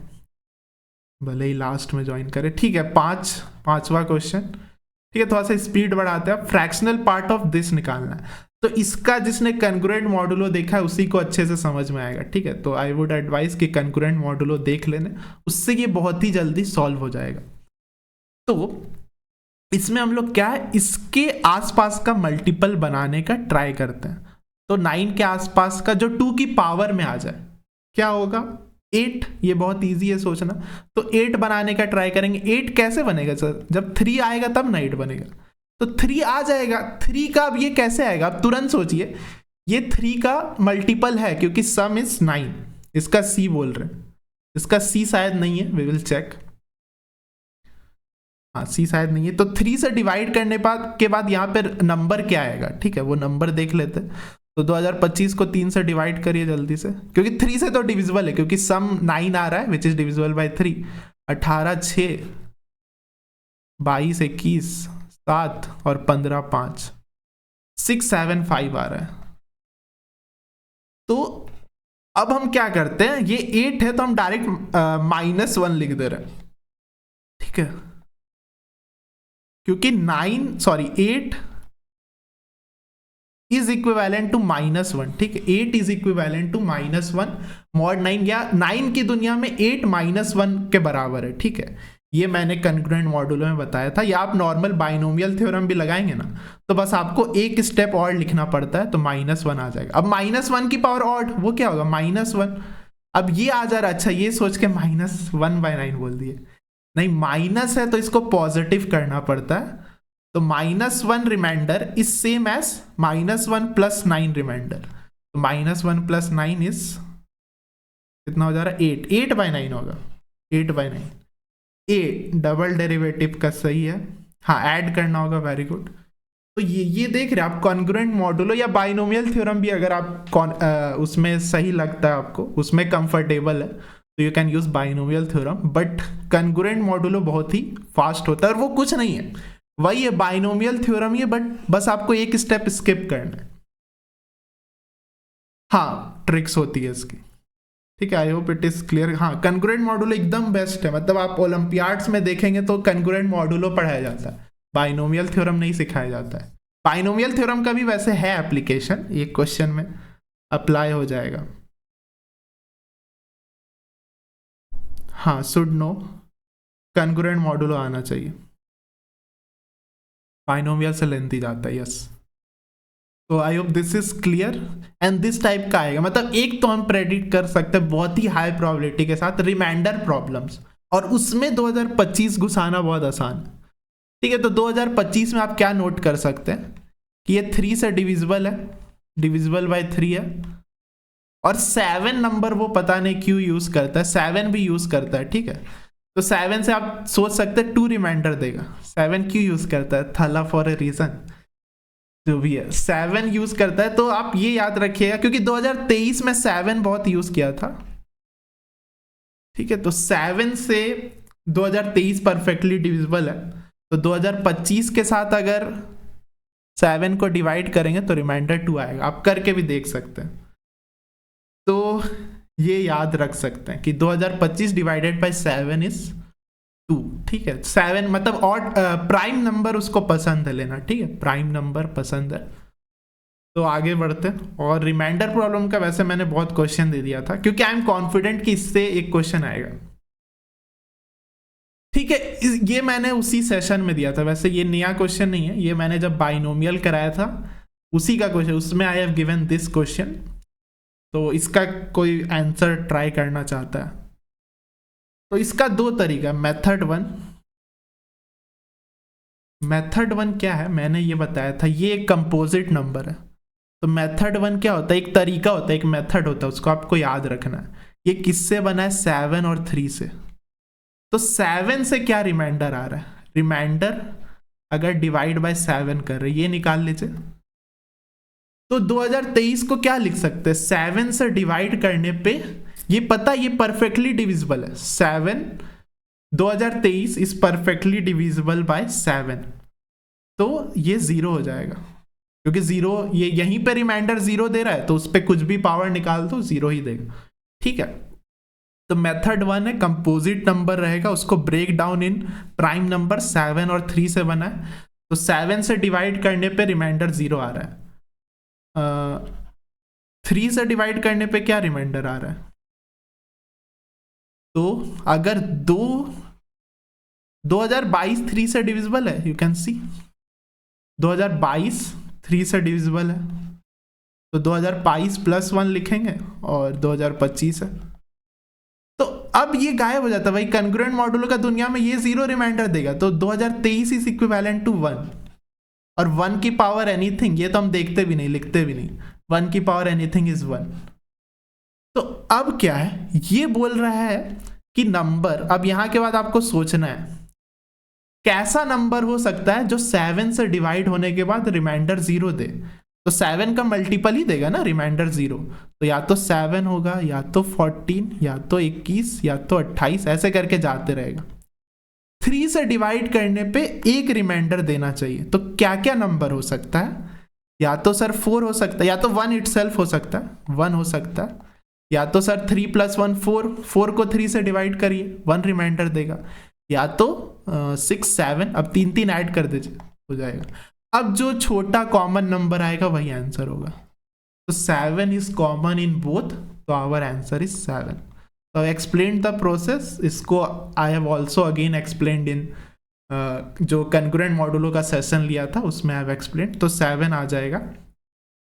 भले ही लास्ट में ज्वाइन करे। ठीक है, पांचवा क्वेश्चन। ठीक है, थोड़ा सा स्पीड बढ़ाते हैं, फ्रैक्शनल पार्ट ऑफ दिस निकालना है, तो इसका जिसने कंकरेंट मॉडुलो देखा है उसी को अच्छे से समझ में आएगा। ठीक है, तो आई वुड एडवाइस कि कंकरेंट मॉडुलो देख लेने, उससे ये बहुत ही जल्दी सॉल्व हो जाएगा। तो इसमें हम लोग क्या है, इसके आसपास का मल्टीपल बनाने का ट्राई करते हैं। तो 9 के आसपास का जो 2 की पावर में आ जाए, क्या होगा, 8। ये बहुत इजी है सोचना, तो 8 बनाने का ट्राई करेंगे। 8 कैसे बनेगा सर, जब 3 आएगा तब ना 8 बनेगा, तो 3 आ जाएगा। 3 का अब ये कैसे आएगा, आप तुरंत सोचिए, ये 3 का मल्टीपल है क्योंकि सम इज 9, इसका सी बोल रहे हैं, इसका सी शायद नहीं है, वी विल चेक। हाँ सी शायद नहीं है, तो 3 से डिवाइड करने के बाद यहाँ पे नंबर क्या आएगा, ठीक है वो नंबर देख लेते हैं। तो 2025 को 3 से डिवाइड करिए जल्दी से, क्योंकि 3 से तो डिविजिबल है, क्योंकि सम 9 आ रहा है विच इज डिविजिबल बाय 3। 18 6 22 21 7 और 15 5 675 आ रहा है। तो अब हम क्या करते हैं, ये 8 है तो हम डायरेक्ट -1 लिख दे रहे हैं। ठीक है, क्योंकि 8 इज इक्विवेलेंट टू -1। ठीक है, 8 इज इक्विवेलेंट टू -1 मॉड 9, या 9 की दुनिया में 8 -1 के बराबर है। ठीक है, ये मैंने कंकरेंट मॉड्यूलो में बताया था, या आप नॉर्मल बाइनोमियल थ्योरम भी लगाएंगे ना, तो बस आपको एक स्टेप और लिखना पड़ता है, तो -1 आ जाएगा। अब -1 की पावर ऑड, वो क्या होगा, -1। अब ये आ जा रहा, अच्छा ये सोच के -1/9 बोल दिए, नहीं माइनस है तो इसको पॉजिटिव करना पड़ता है, तो -1 reminder is same as -1 + 9 reminder. तो -1 + 9 इज कितना हो जा रहा है, 8/9 होगा, 8/9। ए डबल डेरिवेटिव का सही है, हाँ ऐड करना होगा, वेरी गुड। तो ये देख रहे हैं आप, कॉन्ग्रुएंट मॉडुलो या बाइनोमियल थ्योरम भी अगर आप उसमें सही लगता है आपको, उसमें कंफर्टेबल है, तो you can use binomial theorem. But congruent modulo बहुत ही फास्ट होता है, और वो कुछ नहीं है, वही है बाइनोमियल थ्योरम ही है, बट बस आपको एक स्टेप स्किप करना है। हाँ ट्रिक्स होती है इसकी। ठीक है, I hope it is clear. हाँ कॉन्ग्रुएंट मॉडुलो एकदम बेस्ट है, मतलब आप ओलंपियाड्स में देखेंगे तो कॉन्ग्रुएंट मॉडुलो पढ़ाया जाता है, बाइनोमियल थ्योरम नहीं सिखाया जाता है। बाइनोमियल थ्योरम का भी वैसे है एप्लीकेशन, ये क्वेश्चन में अप्लाई हो जाएगा। हाँ शुड नो, कॉन्ग्रुएंट मॉडुलो आना चाहिए। बाइनोमियल से लेंथी जाता है, यस। तो I hope this is clear. And this type का आएगा, मतलब एक तो हम प्रेडिक्ट कर सकते हैं बहुत ही हाई प्रोबेबिलिटी के साथ रिमाइंडर प्रॉब्लम्स, और उसमें 2025 घुसाना बहुत आसान है। ठीक है, तो 2025 में आप क्या नोट कर सकते हैं कि ये 3 से डिविजिबल है, डिविजिबल बाय 3 है, और 7 नंबर वो पता नहीं क्यों यूज करता है, 7 भी यूज करता है। ठीक है, तो 7 से आप सोच सकते हैं 2 रिमाइंडर देगा। 7 क्यों यूज करता है? थला फॉर ए रीजन, जो भी है 7 यूज करता है। तो आप ये याद रखिएगा क्योंकि 2023 में 7 बहुत यूज किया था। ठीक है, तो 7 से 2023 परफेक्टली डिविजिबल है, तो 2025 के साथ अगर 7 को डिवाइड करेंगे तो रिमाइंडर 2 आएगा। आप करके भी देख सकते हैं। तो ये याद रख सकते हैं कि 2025 डिवाइडेड बाय 7 इज 2। ठीक है, 7 मतलब ऑड प्राइम नंबर उसको पसंद है लेना। ठीक है, प्राइम नंबर पसंद है। तो आगे बढ़ते हैं, और रिमाइंडर प्रॉब्लम का वैसे मैंने बहुत क्वेश्चन दे दिया था क्योंकि आई एम कॉन्फिडेंट कि इससे एक क्वेश्चन आएगा। ठीक है, ये मैंने उसी सेशन में दिया था, वैसे ये नया क्वेश्चन नहीं है, ये मैंने जब बाइनोमियल कराया था उसी का क्वेश्चन, उसमें I have given this question. तो इसका कोई आंसर ट्राई करना चाहता है तो इसका 2 तरीका। मेथड वन क्या है, मैंने ये बताया था, ये एक कंपोजिट नंबर है। तो मेथड 1 क्या होता है? एक तरीका होता है, एक मेथड होता है, उसको आपको याद रखना है। ये किससे बना है? 7 और 3 से। तो 7 से क्या रिमाइंडर आ रहा है? रिमाइंडर अगर डिवाइड बाय 7 कर रहे, ये निकाल लीजिए। तो 2023 को क्या लिख सकते हैं? 7 से डिवाइड करने पे ये पता, ये परफेक्टली डिविजिबल है। 7 2023 इज परफेक्टली डिविजिबल बाय 7, तो ये 0 हो जाएगा क्योंकि 0 ये यहीं पे रिमाइंडर 0 दे रहा है, तो उस पर कुछ भी पावर निकाल दो 0 ही देगा। ठीक है, तो मेथड 1 है, कंपोजिट नंबर रहेगा, उसको break down in prime number. 7 और 3 से बना है, तो 7 से डिवाइड करने पे रिमाइंडर 0 आ रहा है। 3 से डिवाइड करने पे क्या रिमाइंडर आ रहा है? तो अगर 2022 3 से डिविजिबल है, यू कैन सी 2022 3 से डिविजिबल है, तो 2022 प्लस 1 लिखेंगे और 2025 है। तो अब ये गायब हो जाता है भाई, कॉन्ग्रुएंट मॉड्यूलो का दुनिया में ये 0 रिमाइंडर देगा। तो 2023 इज इक्विवेलेंट टू 1, और 1 की पावर एनीथिंग, ये तो हम देखते भी नहीं, लिखते भी नहीं, 1 की पावर एनीथिंग इज 1। तो अब क्या है, ये बोल रहा है कि नंबर, अब यहां के बाद आपको सोचना है कैसा नंबर हो सकता है जो 7 से डिवाइड होने के बाद रिमाइंडर 0 दे। तो 7 का मल्टीपल ही देगा ना रिमाइंडर 0, तो या तो 7 होगा, या तो 14, या तो 21, या तो 28, ऐसे करके जाते रहेगा। 3 से डिवाइड करने पे एक रिमाइंडर देना चाहिए। तो क्या क्या नंबर हो सकता है? या तो सर 4 हो सकता है, या तो 1 इटसेल्फ हो सकता है, 1 हो सकता है, या तो सर 3 + 1 4, 4 को 3 से डिवाइड करिए, 1 रिमाइंडर देगा, या तो 6 7, अब 3 3 ऐड कर दीजिए, हो जाएगा। अब जो छोटा कॉमन नंबर आएगा वही आंसर होगा। तो 7 इज कॉमन इन बोथ, तो आवर आंसर इज 7। तो आई एक्सप्लेन द प्रोसेस, इसको I have also again explained इन जो कॉन्ग्रुएंट मॉड्यूलो का सेशन लिया था उसमें आई हैव एक्सप्लेन। तो 7 आ जाएगा।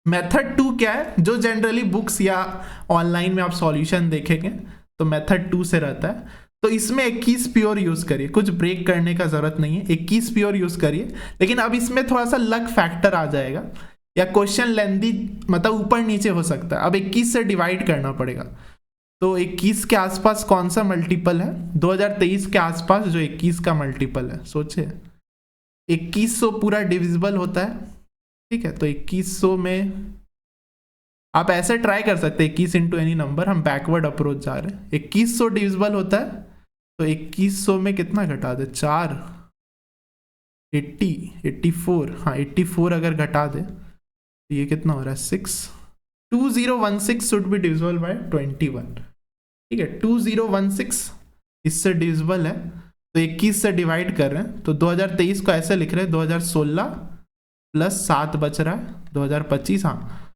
मेथड 2 क्या है, जो जनरली बुक्स या ऑनलाइन में आप सॉल्यूशन देखेंगे तो मेथड 2 से रहता है। तो इसमें 21 प्योर यूज करिए, कुछ ब्रेक करने का जरूरत नहीं है, 21 प्योर यूज करिए। लेकिन अब इसमें थोड़ा सा लक फैक्टर आ जाएगा, या क्वेश्चन लेंदी, मतलब ऊपर नीचे हो सकता है। अब 21 से डिवाइड करना पड़ेगा, तो 21 के आसपास कौन सा मल्टीपल है? 2023 के आसपास जो 21 का मल्टीपल है, सोचे 2100 पूरा डिविजिबल होता है। ठीक है, तो 2100 में आप ऐसे ट्राई कर सकते हैं 21 इंटू एनी नंबर, हम बैकवर्ड अप्रोच जा रहे हैं। 2100 डिविजिबल होता है, तो 2100 में कितना घटा दे? 4 80 84, हाँ 84 अगर घटा दे तो ये कितना हो रहा है? 6। 2016 शुड बी डिविजिबल बाय 21। ठीक है, 2016 इससे डिविजिबल है, तो 21 से डिवाइड कर रहे हैं, तो 2023 को ऐसे लिख रहे हैं 2016 प्लस 7 बच रहा है 2025। हाँ,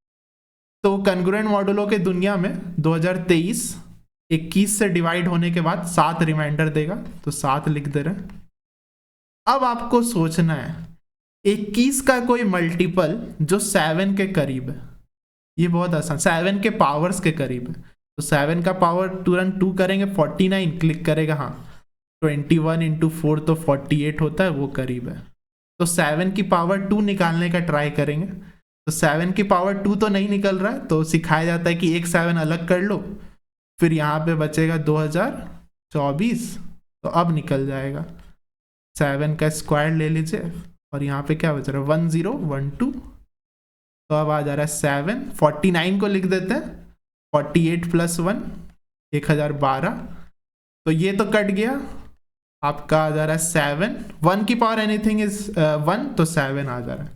तो कॉन्ग्रुएंट मॉड्यूलो के दुनिया में 2023 21 से डिवाइड होने के बाद 7 रिमाइंडर देगा, तो 7 लिख दे रहे हैं। अब आपको सोचना है 21 का कोई मल्टीपल जो 7 के करीब है, ये बहुत आसान, 7 के पावर्स के करीब है। तो 7 का पावर तुरंत 2 करेंगे 49, क्लिक करेगा, हाँ 21 इंटू 4 तो 48 होता है, वो करीब है। तो 7 की पावर 2 निकालने का ट्राई करेंगे। तो 7 की पावर 2 तो नहीं निकल रहा है, तो सिखाया जाता है कि एक 7 अलग कर लो, फिर यहाँ पे बचेगा 2024, तो अब निकल जाएगा। 7 का स्क्वायर ले लीजिए और यहाँ पे क्या बच रहा है 1012, तो अब आ जा रहा है 7, 49 को लिख देते हैं, 48 प्लस 1 1012, तो ये तो कट गया, आपका आ जा रहा है 7, 1 की पावर एनीथिंग इज 1, तो 7 आ जा रहा है।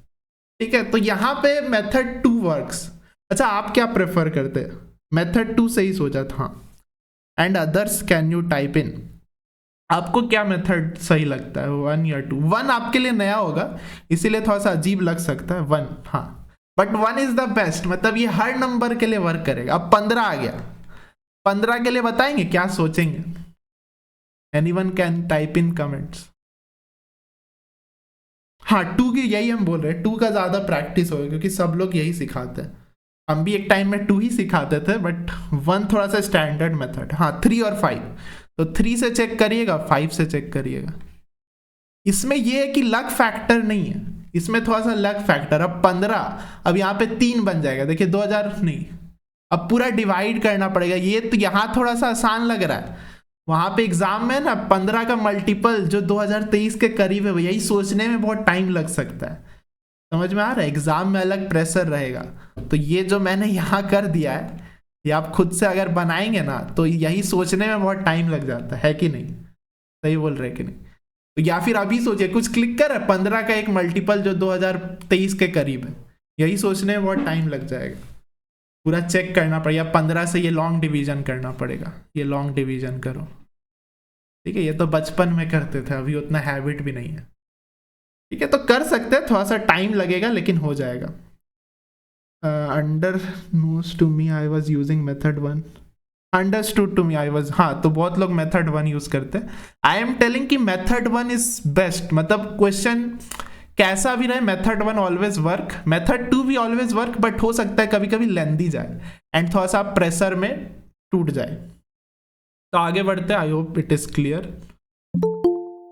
ठीक है, तो यहाँ पे मेथड 2 वर्क्स। अच्छा, आप क्या प्रेफर करते हैं? मेथड 2 से ही सोचा था। And others can you type in, आपको क्या मेथड सही लगता है, 1 या 2? 1 आपके लिए नया होगा इसीलिए थोड़ा सा अजीब लग सकता है 1, हाँ, बट 1 इज द बेस्ट, मतलब ये हर नंबर के लिए वर्क करेगा। अब 15 आ गया, 15 के लिए बताएंगे क्या सोचेंगे? Anyone can type in comments. हाँ 2 की, यही हम बोल रहे हैं, 2 का ज्यादा प्रैक्टिस होगा क्योंकि सब लोग यही सिखाते हैं। हम भी एक टाइम में 2 ही सिखाते थे, बट 1 थोड़ा सा स्टैंडर्ड मेथड। हाँ 3 और 5, तो 3 से चेक करिएगा, 5 से चेक करिएगा। इसमें यह है कि लक फैक्टर नहीं है, इसमें थोड़ा सा लक फैक्टर। अब 15, अब यहाँ पे 3 बन जाएगा, देखिए 2000 नहीं, अब पूरा डिवाइड करना पड़ेगा। ये तो यहाँ थोड़ा सा आसान लग रहा है, वहां पे एग्जाम में ना 15 का मल्टीपल जो 2023 के करीब है, यही सोचने में बहुत टाइम लग सकता है। समझ में आ रहा है? एग्जाम में अलग प्रेशर रहेगा। तो ये जो मैंने यहाँ कर दिया है, ये आप खुद से अगर बनाएंगे ना तो यही सोचने में बहुत टाइम लग जाता है कि नहीं? सही बोल रहे कि नहीं? तो या फिर अभी सोचिए, कुछ क्लिक कर 15 का एक मल्टीपल जो 2023 के करीब है, यही सोचने में बहुत टाइम लग जाएगा। पूरा चेक करना पड़ेगा, 15 से ये लॉन्ग डिवीजन करना पड़ेगा, ये लॉन्ग डिवीजन करो। ठीक है, ये तो बचपन में करते थे, अभी उतना हैबिट भी नहीं है। ठीक है, तो कर सकते हैं, थोड़ा सा टाइम लगेगा लेकिन हो जाएगा। Under nose to me I was using method 1, understood to me I was, हाँ तो बहुत लोग मेथड 1 यूज करते हैं। आई एम टेलिंग कि मेथड 1 इज बेस्ट, मतलब क्वेश्चन कैसा भी रहे मेथड 1 ऑलवेज वर्क, मेथड 2 भी ऑलवेज वर्क, बट हो सकता है कभी कभी लेंदी जाए एंड थोड़ा सा प्रेशर में टूट जाए। तो आगे बढ़ते हैं, I hope it is clear.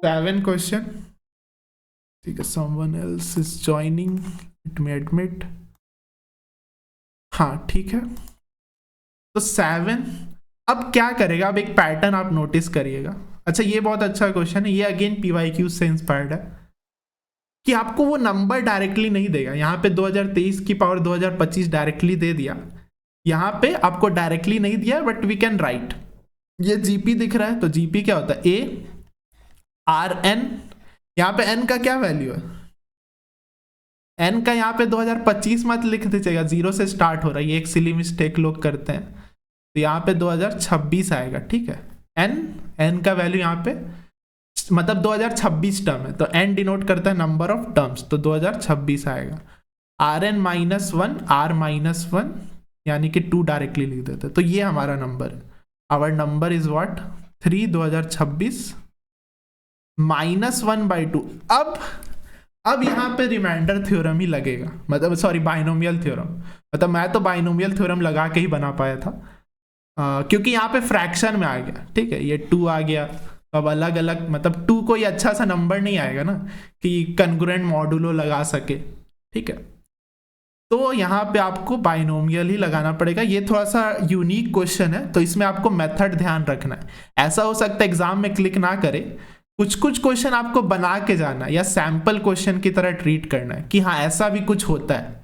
7 question, ठीक है, someone else is joining, it may admit, हाँ ठीक है। तो 7 अब क्या करेगा, अब एक पैटर्न आप नोटिस करिएगा। अच्छा ये बहुत अच्छा क्वेश्चन है, ये अगेन पीवाईक्यू से इंस्पायर्ड है कि आपको वो नंबर डायरेक्टली नहीं देगा। यहाँ पे 2023 की पावर 2025 डायरेक्टली दे दिया, यहाँ पे आपको डायरेक्टली नहीं दिया, बट वी कैन राइट। ये जीपी दिख रहा है, तो जीपी क्या होता है, ए आर एन, यहाँ पे एन का क्या वैल्यू है, एन का यहाँ पे 2025 मत लिख दीजिएगा, 0 से स्टार्ट हो रहा है, ये एक सिली मिस्टेक लोग करते हैं। तो यहाँ पे 2026 आएगा, ठीक है। एन का वैल्यू यहाँ पे मतलब 2026 टर्म है, तो एन डिनोट करता है नंबर ऑफ टर्म्स, तो 2026 आएगा। आर एन -1, आर -1 यानी कि 2 डायरेक्टली लिख देते, तो ये हमारा नंबर है। Our number is what 3, 2026 -1/2। अब यहाँ पे रिमाइंडर थ्योरम ही लगेगा, मतलब सॉरी बाइनोमियल थ्योरम, मतलब मैं तो बाइनोमियल थ्योरम लगा के ही बना पाया था, क्योंकि यहाँ पे फ्रैक्शन में आ गया, ठीक है, ये 2 आ गया। अब अलग अलग मतलब 2 कोई अच्छा सा नंबर नहीं आएगा ना कि कंग्रुएंट मॉडुलो लगा सके, ठीक है। तो यहाँ पे आपको बाइनोमियल ही लगाना पड़ेगा। ये थोड़ा सा यूनिक क्वेश्चन है, तो इसमें आपको मेथड ध्यान रखना है। ऐसा हो सकता है एग्जाम में क्लिक ना करे, कुछ कुछ क्वेश्चन आपको बना के जाना है या सैंपल क्वेश्चन की तरह ट्रीट करना है कि हाँ ऐसा भी कुछ होता है,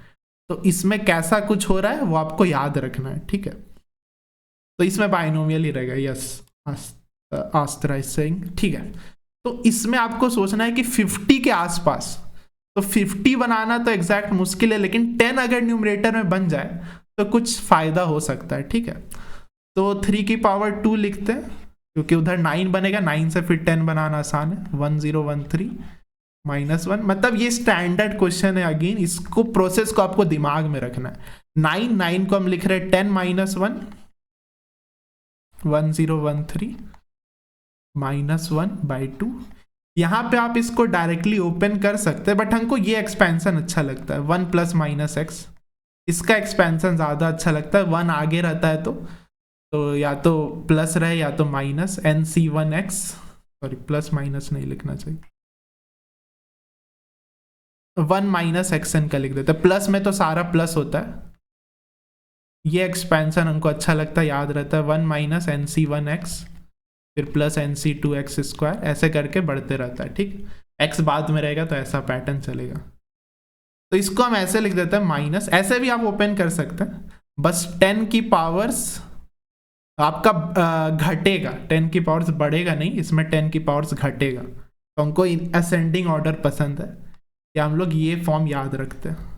तो इसमें कैसा कुछ हो रहा है वो आपको याद रखना है, ठीक है। तो इसमें बाइनोमियल ही रहेगा, यस आस्त्रा इज सेइंग, ठीक है। तो इसमें आपको सोचना है कि 50 के आसपास, तो 50 बनाना तो एग्जैक्ट मुश्किल है, लेकिन 10 अगर न्यूमरेटर में बन जाए तो कुछ फायदा हो सकता है, ठीक है। तो 3 की पावर 2 लिखते हैं, क्योंकि उधर 9 बनेगा, 9 से फिर 10 बनाना आसान है। 1013 -1, मतलब ये स्टैंडर्ड क्वेश्चन है। अगेन इसको प्रोसेस को आपको दिमाग में रखना है। 9 को हम लिख रहे हैं 10 -1, 1013 -1/2, यहाँ पे आप इसको डायरेक्टली ओपन कर सकते हैं, बट हमको ये एक्सपेंशन अच्छा लगता है, 1 प्लस माइनस एक्स, इसका एक्सपेंशन ज़्यादा अच्छा लगता है। 1 आगे रहता है तो या तो प्लस रहे या तो minus, n c 1 x, sorry plus minus नहीं लिखना चाहिए, 1 माइनस एक्स एन का लिख देते हैं, प्लस में तो सारा प्लस होता है। ये एक्सपेंशन हमको अच्छा लगता है, याद रहता है, 1 माइनस एन सी 1 एक्स फिर plus n c 2 x square, ऐसे करके बढ़ते रहता है। ठीक, एक्स बाद में रहेगा तो ऐसा पैटर्न चलेगा। तो इसको हम ऐसे लिख देते हैं माइनस, ऐसे भी आप ओपन कर सकते हैं, बस 10 की पावर्स आपका घटेगा, 10 की पावर्स बढ़ेगा नहीं, इसमें 10 की पावर्स घटेगा। तो हमको असेंडिंग ऑर्डर पसंद है, या हम लोग ये फॉर्म याद रखते हैं।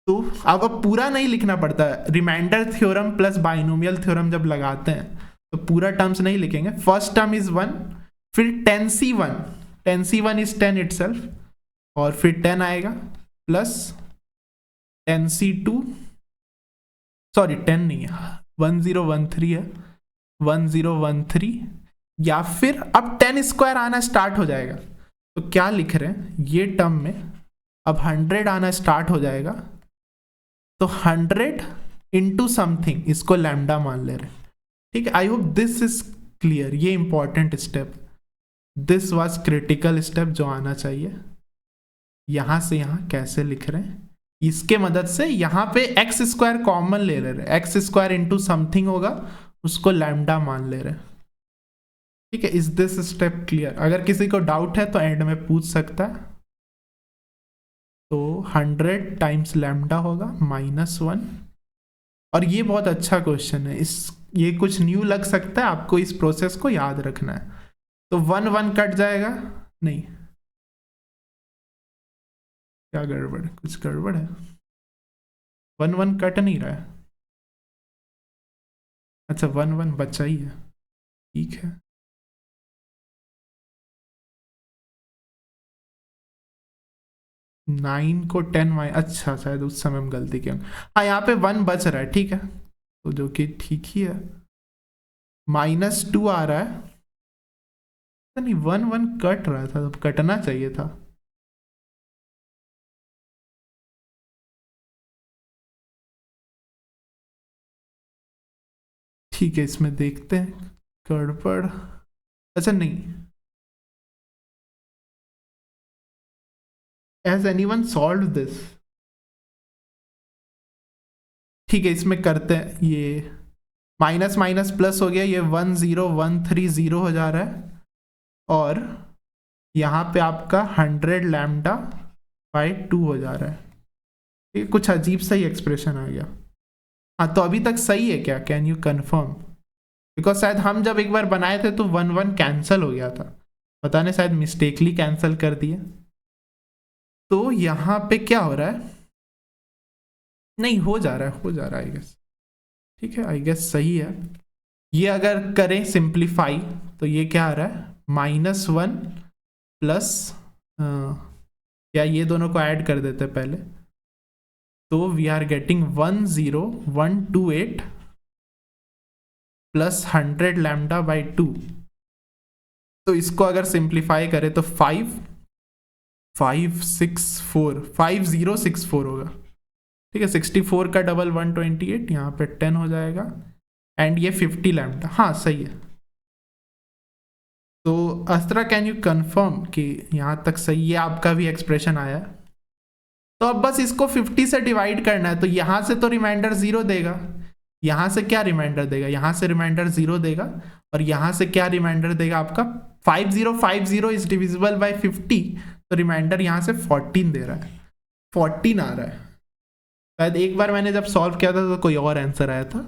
तो अब पूरा नहीं लिखना पड़ता, reminder theorem plus binomial theorem जब लगाते हैं तो पूरा टर्म्स नहीं लिखेंगे। फर्स्ट टर्म इज 1, फिर 10c1, 10c1 इज 10 इटसेल्फ, और फिर 10 आएगा प्लस 10c2, सॉरी 10 नहीं है, 1013 है, 1013, या फिर अब 10 स्क्वायर आना स्टार्ट हो जाएगा। तो क्या लिख रहे हैं ये टर्म में, अब 100 आना स्टार्ट हो जाएगा, तो 100 इंटू समथिंग, इसको लैम्डा मान ले रहे हैं। ठीक है, I hope this is clear. ये important step, this was critical step जो आना चाहिए। यहां से यहां कैसे लिख रहे हैं, इसके मदद से यहाँ पे एक्स स्क्वायर कॉमन ले रहे हैं, एक्स स्क्वायर इंटू समथिंग होगा, उसको लैम्डा मान ले रहे हैं। ठीक है, इज दिस स्टेप क्लियर? अगर किसी को डाउट है तो एंड में पूछ सकता है। तो 100 टाइम्स लैम्डा होगा -1, और ये बहुत अच्छा क्वेश्चन है, ये कुछ न्यू लग सकता है, आपको इस प्रोसेस को याद रखना है। तो 1 1 कट जाएगा, नहीं क्या गड़बड़, कुछ गड़बड़ है, 1 1 कट नहीं रहा है, अच्छा 1 1 बचा ही है, ठीक है। नाइन को 10 अच्छा शायद उस समय हम गलती किया, हाँ यहाँ पे 1 बच रहा है, ठीक है, तो जो कि ठीक ही है। -2 आ रहा है, नहीं 1 1 कट रहा था, तो कटना चाहिए था। ठीक है, इसमें देखते हैं गड़बड़, अच्छा नहीं, हैज एनीवन सॉल्व दिस? ठीक है, इसमें करते हैं, ये माइनस माइनस प्लस हो गया, ये 10130 हो जा रहा है, और यहाँ पे आपका 100 लैम्डा बाई 2 हो जा रहा है। ये कुछ अजीब सा ही एक्सप्रेशन आ गया। हाँ, तो अभी तक सही है क्या, कैन यू कंफर्म? बिकॉज शायद हम जब एक बार बनाए थे तो 1 1 कैंसिल हो गया था, पता नहीं शायद मिस्टेकली कैंसिल कर दिया। तो यहाँ पे क्या हो रहा है, नहीं हो जा रहा है, हो जा रहा है आई गेस, ठीक है आई गेस सही है। ये अगर करें सिंप्लीफाई तो ये क्या आ रहा है, -1 प्लस, या ये दोनों को ऐड कर देते हैं पहले, तो we are getting 10128 plus 100 lambda by 2। तो इसको अगर सिंप्लीफाई करें तो 5064 होगा, ठीक है। 64 का डबल 128, यहाँ पे 10 हो जाएगा, एंड ये 50 लैम्डा, हाँ सही है। तो अस्त्रा कैन यू कंफर्म कि यहाँ तक सही है, आपका भी एक्सप्रेशन आया? तो अब बस इसको 50 से डिवाइड करना है, तो यहाँ से तो रिमाइंडर 0 देगा, यहाँ से क्या रिमाइंडर देगा, यहाँ से रिमाइंडर 0 देगा, और यहाँ से क्या रिमाइंडर देगा आपका 5050 इज डिविजिबल बाय 50, तो रिमाइंडर यहाँ से 14 दे रहा है, 14 आ रहा है। शायद एक बार मैंने जब सॉल्व किया था तो कोई और आंसर आया था,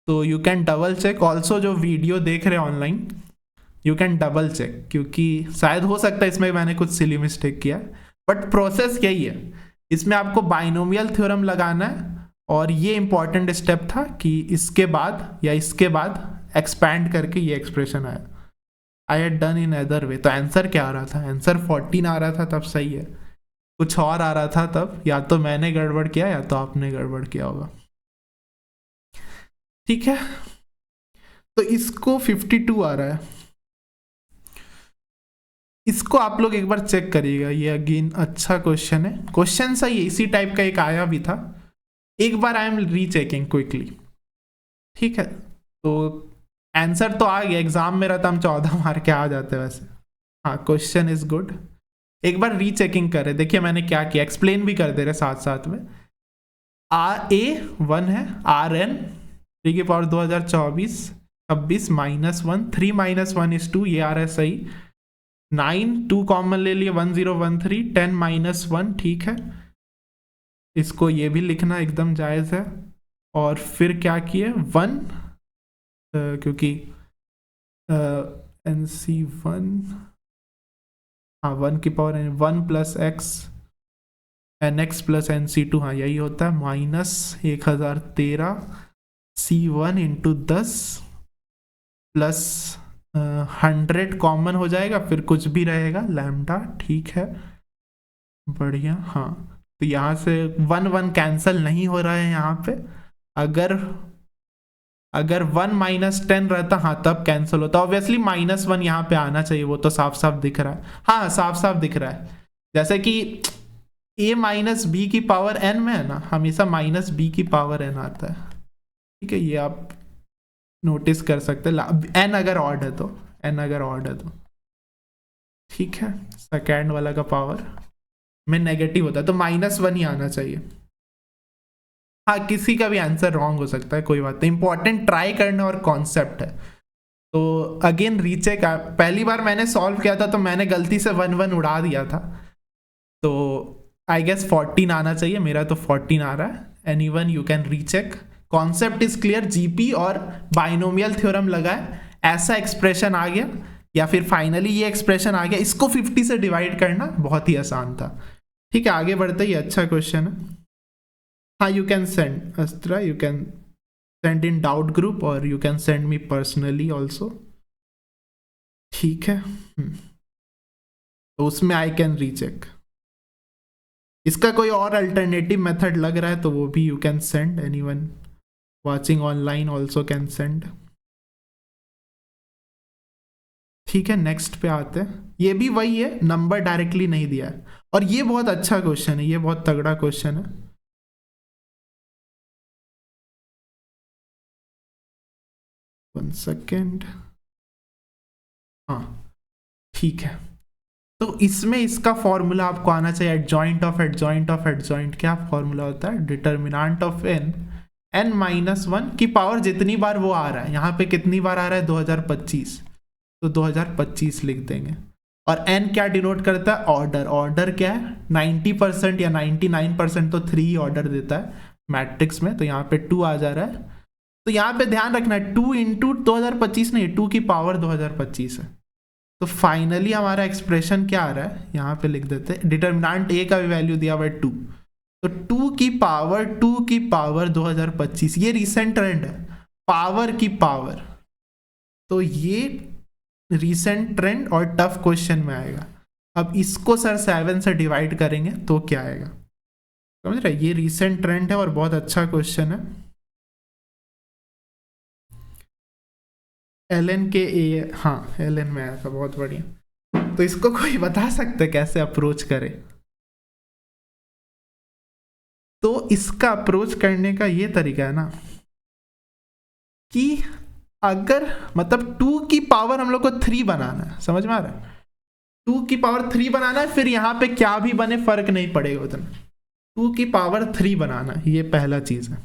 तो you can double check also, जो वीडियो देख रहे हैं online you can double check, क्योंकि शायद हो सकता है इसमें मैंने कुछ सिली मिस्टेक किया, बट प्रोसेस यही है। इसमें आपको बाइनोमियल थ्योरम लगाना है, और ये इंपॉर्टेंट स्टेप था कि इसके बाद या इसके बाद एक्सपैंड करके ये एक्सप्रेशन आया। I had done in other way, तो आंसर क्या आ रहा था, आंसर 14 आ रहा था, तब सही है। कुछ और आ रहा था तब, या तो मैंने गड़बड़ किया या तो आपने गड़बड़ किया होगा, ठीक है। तो इसको 52 आ रहा है। इसको आप लोग एक बार चेक करिएगा, ये अगेन अच्छा क्वेश्चन है, क्वेश्चन सही है, इसी टाइप का एक आया भी था, एक बार आई एम रीचेकिंग क्विकली। ठीक है, तो आंसर तो आ गया, एग्जाम में रहता हम 14 मार के आ जाते वैसे। हाँ, क्वेश्चन इज गुड, एक बार रीचेकिंग करे, देखिए मैंने क्या किया, एक्सप्लेन भी कर दे रहे साथ साथ में। A1 है, Rn 3 की पावर 2024 26 -1 3 -1 is 2, ये आ रहा है सही। 9 2 कॉमन ले लिए 1013 10 -1, ठीक है, इसको ये भी लिखना एकदम जायज है। और फिर क्या किए 1 क्योंकि NC1, हाँ 1 की पावर 1 + x NX + NC2, हाँ यही होता है, -1013 C1 × 10 प्लस 100 कॉमन हो जाएगा, फिर कुछ भी रहेगा लैम्डा, ठीक है बढ़िया। हाँ, तो यहाँ से 1 1 कैंसिल नहीं हो रहा है यहाँ पे, अगर 1 - 10 रहता हाँ तब कैंसिल होता, ऑब्वियसली -1 यहाँ पे आना चाहिए, वो तो साफ साफ दिख रहा है। हाँ साफ साफ दिख रहा है, जैसे कि a - b की पावर n में है ना, हमेशा -b की पावर n आता है, ठीक है, ये आप नोटिस कर सकते हैं, n अगर ऑड है तो, ठीक है, सेकेंड वाला का पावर में नेगेटिव होता है तो -1 ही आना चाहिए। हाँ, किसी का भी आंसर रॉन्ग हो सकता है, कोई बात नहीं, इंपॉर्टेंट ट्राई करना और कॉन्सेप्ट है। तो अगेन रीचेक, पहली बार मैंने सॉल्व किया था तो मैंने गलती से 1 1 उड़ा दिया था, तो आई गेस 14 आना चाहिए, मेरा तो 14 आ रहा है। Anyone you can recheck, concept is clear, GP और बाइनोमियल थ्योरम लगाए, ऐसा एक्सप्रेशन आ गया, या फिर फाइनली ये एक्सप्रेशन आ गया, इसको 50 से डिवाइड करना बहुत ही आसान था। ठीक है, आगे बढ़ते ही, अच्छा क्वेश्चन है। हाँ, you can send Astra, you can send in doubt group और you can send me personally also, ठीक है। तो उसमें आई कैन रीचेक, इसका कोई और अल्टरनेटिव मेथड लग रहा है तो वो भी you can send, anyone watching online also can send, ठीक है। नेक्स्ट पे आते हैं, ये भी वही है, नंबर डायरेक्टली नहीं दिया है, और ये बहुत अच्छा क्वेश्चन है, ये बहुत तगड़ा क्वेश्चन है। वन सेकेंड, हाँ ठीक है, तो इसमें इसका फॉर्मूला आपको आना चाहिए, adjoint of adjoint of adjoint, क्या फॉर्मूला होता है, डिटर्मिनेंट ऑफ n n-1 की पावर जितनी बार वो आ रहा है, यहाँ पे कितनी बार आ रहा है 2025, तो 2025 लिख देंगे। और n क्या डिनोट करता है, ऑर्डर, ऑर्डर क्या है 90% या 99% तो 3 ही ऑर्डर देता है मैट्रिक्स में, तो यहाँ पे 2 आ जा रहा है। तो यहाँ पे ध्यान रखना है 2 × 2025 नहीं, 2 की पावर 2025 है। तो फाइनली हमारा एक्सप्रेशन क्या आ रहा है, यहाँ पे लिख देते हैं, डिटर्मिनेंट a का भी वैल्यू दिया हुआ है 2, तो 2 की पावर 2025, ये रिसेंट ट्रेंड है, पावर की पावर, तो ये रिसेंट ट्रेंड और टफ क्वेश्चन में आएगा। अब इसको सर 7 से डिवाइड करेंगे तो क्या आएगा, समझ रहे, ये रिसेंट ट्रेंड है और बहुत अच्छा क्वेश्चन है। LN के ए, हाँ LN में आया था, बहुत बढ़िया। तो इसको कोई बता सकते कैसे अप्रोच करे, तो इसका अप्रोच करने का ये तरीका है ना कि अगर मतलब 2 की पावर हम लोग को 3 बनाना है, समझ में आ रहा है, 2 की पावर 3 बनाना है, फिर यहाँ पे क्या भी बने फर्क नहीं पड़ेगा उतना, 2 की पावर 3 बनाना है, ये पहला चीज है।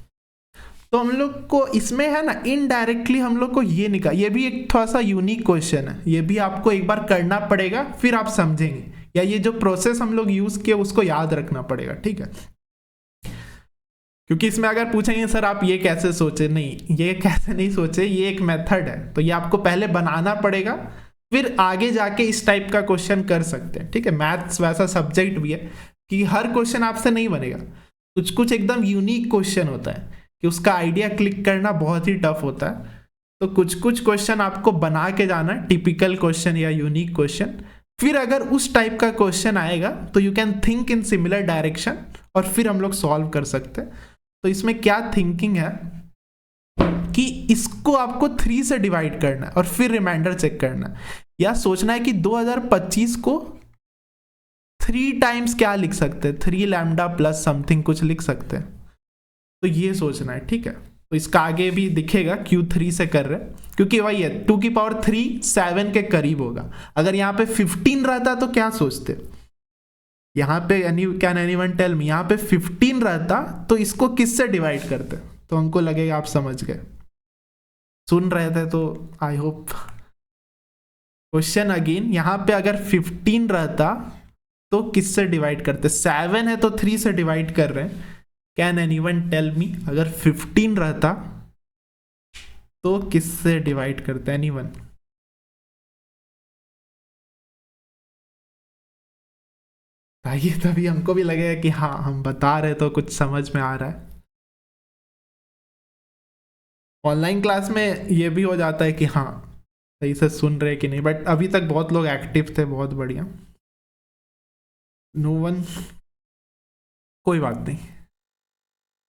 तो हम लोग को इसमें है ना इनडायरेक्टली हम लोग को ये निकाल, ये भी एक थोड़ा सा यूनिक क्वेश्चन है, ये भी आपको एक बार करना पड़ेगा फिर आप समझेंगे, या ये जो प्रोसेस हम लोग यूज किए उसको याद रखना पड़ेगा, ठीक है। क्योंकि इसमें अगर पूछेंगे सर आप ये कैसे सोचे, नहीं ये कैसे नहीं सोचे, ये एक मेथड है, तो ये आपको पहले बनाना पड़ेगा, फिर आगे जाके इस टाइप का क्वेश्चन कर सकते हैं, ठीक है। मैथ्स वैसा सब्जेक्ट भी है कि हर क्वेश्चन आपसे नहीं बनेगा, कुछ कुछ एकदम यूनिक क्वेश्चन होता है कि उसका आइडिया क्लिक करना बहुत ही टफ होता है, तो कुछ कुछ क्वेश्चन आपको बना के जाना, टिपिकल क्वेश्चन या यूनिक क्वेश्चन, फिर अगर उस टाइप का क्वेश्चन आएगा तो you can think in similar direction और फिर हम लोग सॉल्व कर सकते हैं। तो इसमें क्या थिंकिंग है कि इसको आपको 3 से डिवाइड करना है और फिर रिमाइंडर चेक करना है, या सोचना है कि 2025 को 3 टाइम्स क्या लिख सकते हैं, 3 लैम्डा प्लस समथिंग कुछ लिख सकते हैं, तो ये सोचना है, ठीक है। तो इसका आगे भी दिखेगा क्यों 3 से कर रहे हैं, क्योंकि वही है 2 की पावर 3 7 के करीब होगा। अगर यहाँ पे 15 रहता तो क्या सोचते, यहाँ पे कैन एनीवन टेल मी, यहाँ पे 15 रहता तो इसको किससे डिवाइड करते, तो हमको लगेगा आप समझ गए, सुन रहे थे तो आई होप। क्वेश्चन अगेन, यहाँ पे अगर 15 रहता तो किससे डिवाइड करते, 7 है तो 3 से डिवाइड कर रहे हैं, कैन एनीवन टेल मी अगर 15 रहता तो किससे डिवाइड करते, एनीवन? आइए, तभी हमको भी लगेगा कि हाँ हम बता रहे तो कुछ समझ में आ रहा है। ऑनलाइन क्लास में ये भी हो जाता है कि हाँ सही से सुन रहे कि नहीं, बट अभी तक बहुत लोग एक्टिव थे, बहुत बढ़िया। नो वन, कोई बात नहीं,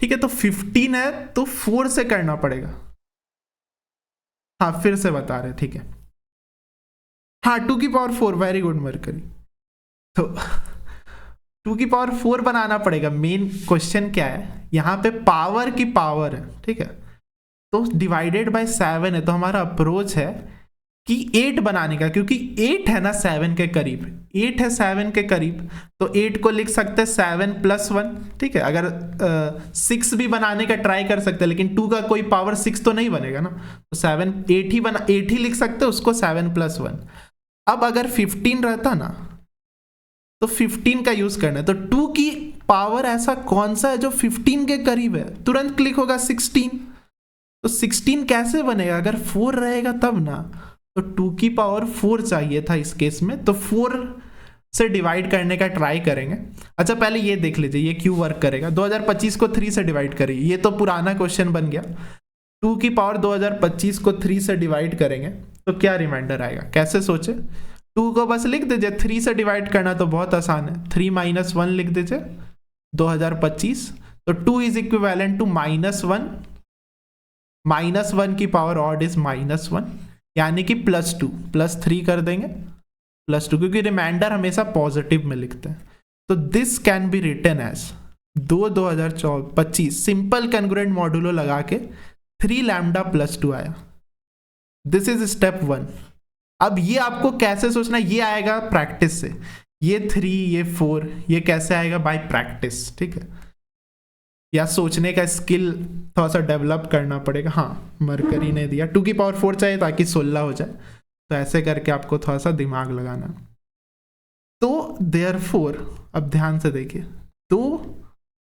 ठीक है। तो 15 है तो 4 से करना पड़ेगा, हाँ फिर से बता रहे, ठीक है। हाँ 2 की पावर 4, वेरी गुड मरकरी। तो 2 की पावर 4 बनाना पड़ेगा। मेन क्वेश्चन क्या है, यहाँ पे पावर की पावर है, ठीक है, तो डिवाइडेड बाय 7 है, तो हमारा अप्रोच है कि 8 बनाने का, क्योंकि 8 है ना 7 के करीब, 8 है 7 के करीब, तो 8 को लिख सकते हैं 7 + 1, ठीक है। अगर 6 भी बनाने का ट्राई कर सकते हैं, लेकिन 2 का कोई पावर 6 तो नहीं बनेगा ना, तो 7 8 ही लिख सकते हैं उसको, 7 + 1। अब अगर 15 रहता ना तो 15 का यूज करना है, तो 2 की पावर ऐसा कौन सा है जो 15 के करीब है, तुरंत क्लिक होगा 16, तो 16 कैसे बनेगा, अगर 4 रहेगा तब ना, तो 2 की पावर 4 चाहिए था इस केस में, तो 4 से डिवाइड करने का ट्राई करेंगे। अच्छा पहले ये देख लीजिए ये क्यों वर्क करेगा, 2025 को 3 से डिवाइड करिए, ये तो पुराना क्वेश्चन बन गया। 2 की पावर 2025 को 3 से डिवाइड करेंगे तो क्या रिमाइंडर आएगा, कैसे सोचे, 2 को बस लिख दीजिए, 3 से डिवाइड करना तो बहुत आसान है, 3 - 1 लिख दीजिए 2025, तो 2 इज इक्विवेलेंट टू -1, -1 की पावर ऑड इज -1, यानी कि +2, +3 कर देंगे +2, क्योंकि रिमाइंडर हमेशा पॉजिटिव में लिखते हैं। तो this can be written as 2025 simple congruent modulo लगा के 3 लैम्डा +2 आया। This is step 1। अब ये आपको कैसे सोचना, ये आएगा प्रैक्टिस से, ये 3 ये 4 ये कैसे आएगा, बाय प्रैक्टिस, ठीक है, या सोचने का स्किल थोड़ा सा डेवलप करना पड़ेगा। हाँ मरकरी ने दिया 2 की पावर 4 चाहिए ताकि 16 हो जाए, तो ऐसे करके आपको थोड़ा सा दिमाग लगाना। तो देयरफॉर अब ध्यान से देखिए, तो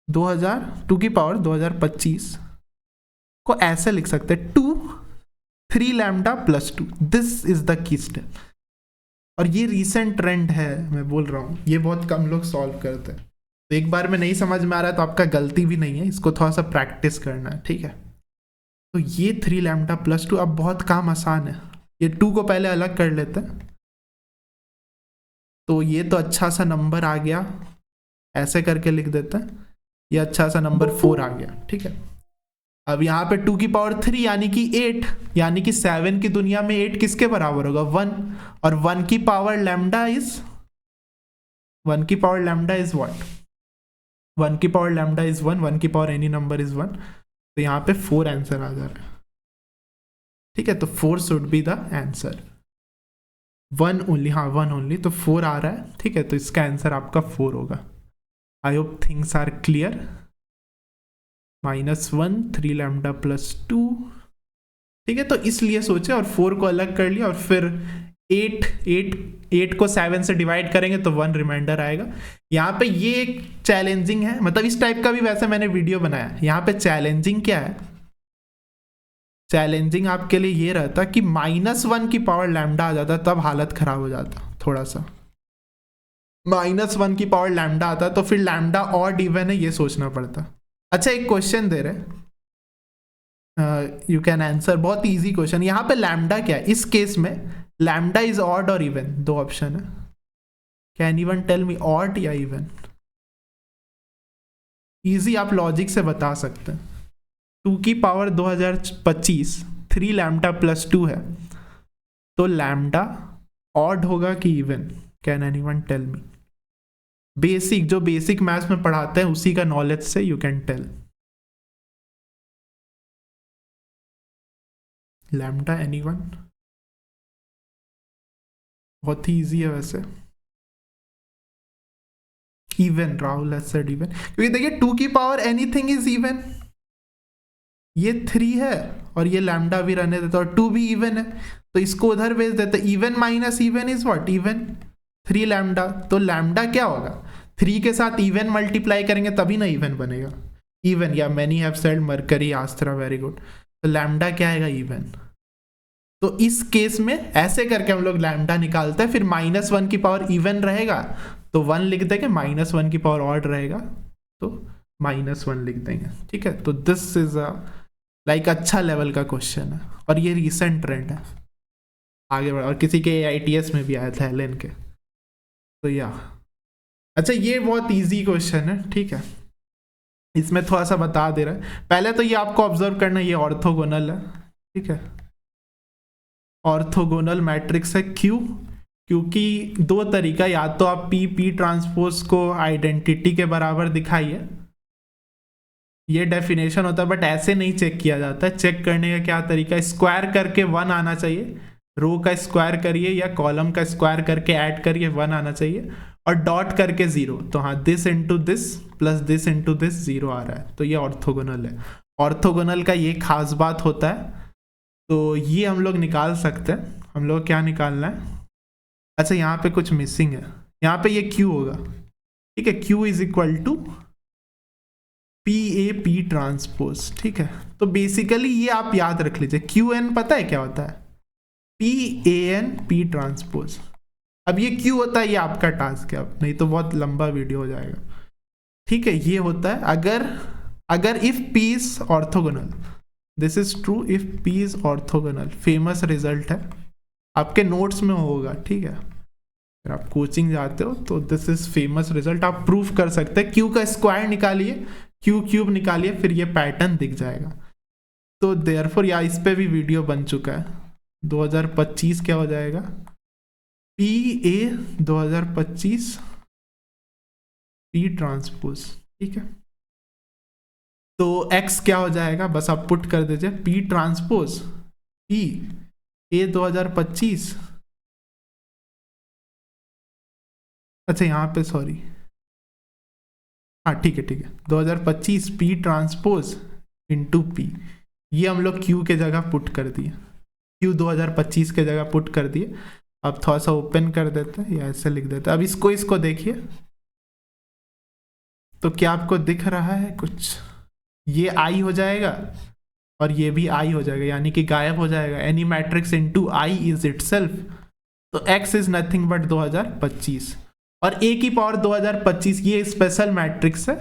2 की पावर 2025 को ऐसे लिख सकते हैं 2 3 lambda +2, this is the key step. और ये रीसेंट ट्रेंड है, मैं बोल रहा हूँ, ये बहुत कम लोग सॉल्व करते हैं, तो एक बार में नहीं समझ में आ रहा है तो आपका गलती भी नहीं है, इसको थोड़ा सा प्रैक्टिस करना है, ठीक है। तो ये 3 लैम्डा +2, अब बहुत काम आसान है, ये 2 को पहले अलग कर लेते हैं, तो ये तो अच्छा सा नंबर आ गया, ऐसे करके लिख देते हैं, ये अच्छा सा नंबर 4 आ गया, ठीक है। अब यहाँ पे 2 की पावर 3 यानी कि 8, यानी कि 7 की दुनिया में 8 किसके बराबर होगा, 1, और 1 की पावर लैम्डा इज व्हाट, 1 की पावर लैम्डा इज 1, 1 की पावर एनी नंबर इज 1, तो यहाँ पे 4 आंसर आ जा रहा है, ठीक है। तो 4 should be the answer, 1 only, हाँ 1 ओनली, तो 4 आ रहा है, ठीक है, तो इसका आंसर आपका 4 होगा। I hope things are clear. -1 3 lambda +2, ठीक है, तो इसलिए सोचे और 4 को अलग कर लिया, और फिर 8 को 7 से डिवाइड करेंगे तो 1 रिमाइंडर आएगा। यहाँ पे ये एक चैलेंजिंग है, मतलब इस टाइप का भी वैसे मैंने वीडियो बनाया, यहाँ पे चैलेंजिंग क्या है, चैलेंजिंग आपके लिए ये रहता कि -1 की पावर लैम्डा आ जाता, तब हालत खराब हो जाता थोड़ा सा, -1 की पावर लैम्डा आता तो फिर लैम्डा ऑड इवन है ये सोचना पड़ता। अच्छा एक क्वेश्चन दे रहे, यू कैन आंसर, बहुत इजी क्वेश्चन। यहाँ पे लैम्डा क्या है, इस केस में लैम्डा इज ऑड और इवन, 2 ऑप्शन है, can even tell me odd या इवन, इजी आप लॉजिक से बता सकते हैं। 2 की पावर 2025 3 लैम्डा प्लस 2 है, तो लैम्डा ऑड होगा कि even? Can anyone tell me? Basic, जो बेसिक मैथ्स में पढ़ाते हैं उसी का नॉलेज से you can tell. Lambda anyone? बहुत ही इजी है वैसे। Even, Rahul has said even, क्योंकि देखिए 2 की पावर एनीथिंग इज इवन। ये 3 है और ये लैम्डा भी रहने देता और 2 भी इवन है, तो इसको उधर भेज देते। Even minus even is what? Even. 3 lambda, तो लैम्डा क्या होगा? 3 के साथ इवन मल्टीप्लाई करेंगे तभी ना इवन बनेगा। Even, yeah many have said Mercury Astra, very good. तो लैम्डा क्या आएगा? इवन। तो इस केस में ऐसे करके हम लोग लैम्डा निकालते हैं, फिर -1 की पावर इवन रहेगा तो 1 लिख देंगे, -1 की पावर ऑड रहेगा तो -1 लिख देंगे, ठीक है। तो दिस इज अ लाइक अच्छा लेवल का क्वेश्चन है और ये रिसेंट ट्रेंड है, आगे बढ़ा। और किसी के AITS में भी आया था एलएन के, तो या अच्छा, ये बहुत इजी क्वेश्चन है, ठीक है। इसमें थोड़ा सा बता दे रहा है। पहले तो ये आपको ऑब्जर्व करना, ये ऑर्थोगोनल है, ठीक है। ऑर्थोगोनल मैट्रिक्स है क्यों? क्योंकि 2 तरीका, या तो आप P ट्रांसपोज को आइडेंटिटी के बराबर दिखाइए, ये डेफिनेशन होता है, बट ऐसे नहीं चेक किया जाता है। चेक करने का क्या तरीका? स्क्वायर करके 1 आना चाहिए, रो का स्क्वायर करिए या कॉलम का स्क्वायर करके ऐड करिए, 1 आना चाहिए, और डॉट करके 0। तो हाँ, this into this plus this into this 0 आ रहा है, तो ये ऑर्थोगोनल है। ऑर्थोगोनल का ये खास बात होता है, तो ये हम लोग निकाल सकते हैं। हम लोग क्या निकालना है? अच्छा, यहाँ पे कुछ मिसिंग है, यहाँ पे ये Q होगा, ठीक है। Q is equal to PA transpose, ठीक है। तो बेसिकली ये आप याद रख लीजिए, QN पता है क्या होता है? PAN P transpose. अब ये क्यों होता है, ये आपका टास्क है, अब नहीं तो बहुत लंबा वीडियो हो जाएगा, ठीक है। ये होता है अगर if P is orthogonal, this is true if P is orthogonal. Famous result है, आपके नोट्स में होगा, ठीक है। अगर आप कोचिंग जाते हो तो दिस इज फेमस रिजल्ट, आप प्रूफ कर सकते हैं। Q का स्क्वायर निकालिए, Q क्यूब निकालिए, फिर ये पैटर्न दिख जाएगा। तो देयरफॉर या इस पे भी वीडियो बन चुका है। 2025 क्या हो जाएगा? PA 2025 P ट्रांसपोज, ठीक है। तो X क्या हो जाएगा? बस आप पुट कर दीजिए, P ट्रांसपोज PA 2025। अच्छा, यहाँ पे सॉरी, हाँ ठीक है 2025 P ट्रांसपोज इंटू P। ये हम लोग Q के जगह पुट कर दिए, Q 2025 के जगह पुट कर दिए। अब थोड़ा सा ओपन कर देते हैं या ऐसे लिख देते हैं। अब इसको देखिए, तो क्या आपको दिख रहा है कुछ? ये I हो जाएगा और ये भी I हो जाएगा, यानी कि गायब हो जाएगा। Any matrix into I is itself, तो X इज नथिंग बट 2025 और A की पावर 2025, ये स्पेशल मैट्रिक्स है।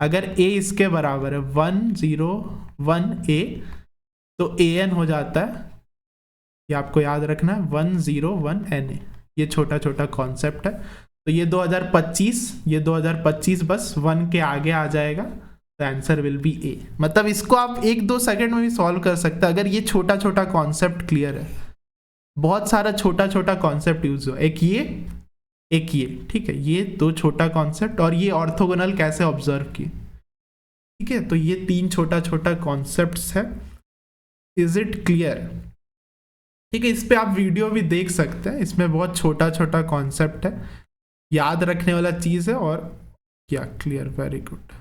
अगर A इसके बराबर है 101A तो AN हो जाता है, ये आपको याद रखना है, 101NA। ये छोटा छोटा कॉन्सेप्ट है। तो ये 2025 बस 1 के आगे आ जाएगा, तो आंसर विल बी A। मतलब इसको आप 1-2 सेकंड में भी सॉल्व कर सकते हैं अगर ये छोटा छोटा कॉन्सेप्ट क्लियर है। बहुत सारा छोटा छोटा कॉन्सेप्ट यूज हो, एक ये, ठीक है। ये 2 छोटा कॉन्सेप्ट और ये ऑर्थोगोनल कैसे ऑब्जर्व किए, ठीक है। तो ये 3 छोटा छोटा कॉन्सेप्ट्स है। Is it clear? ठीक है, इस पे आप वीडियो भी देख सकते हैं, इसमें बहुत छोटा छोटा कॉन्सेप्ट है, याद रखने वाला चीज है। और क्या क्लियर? वेरी गुड,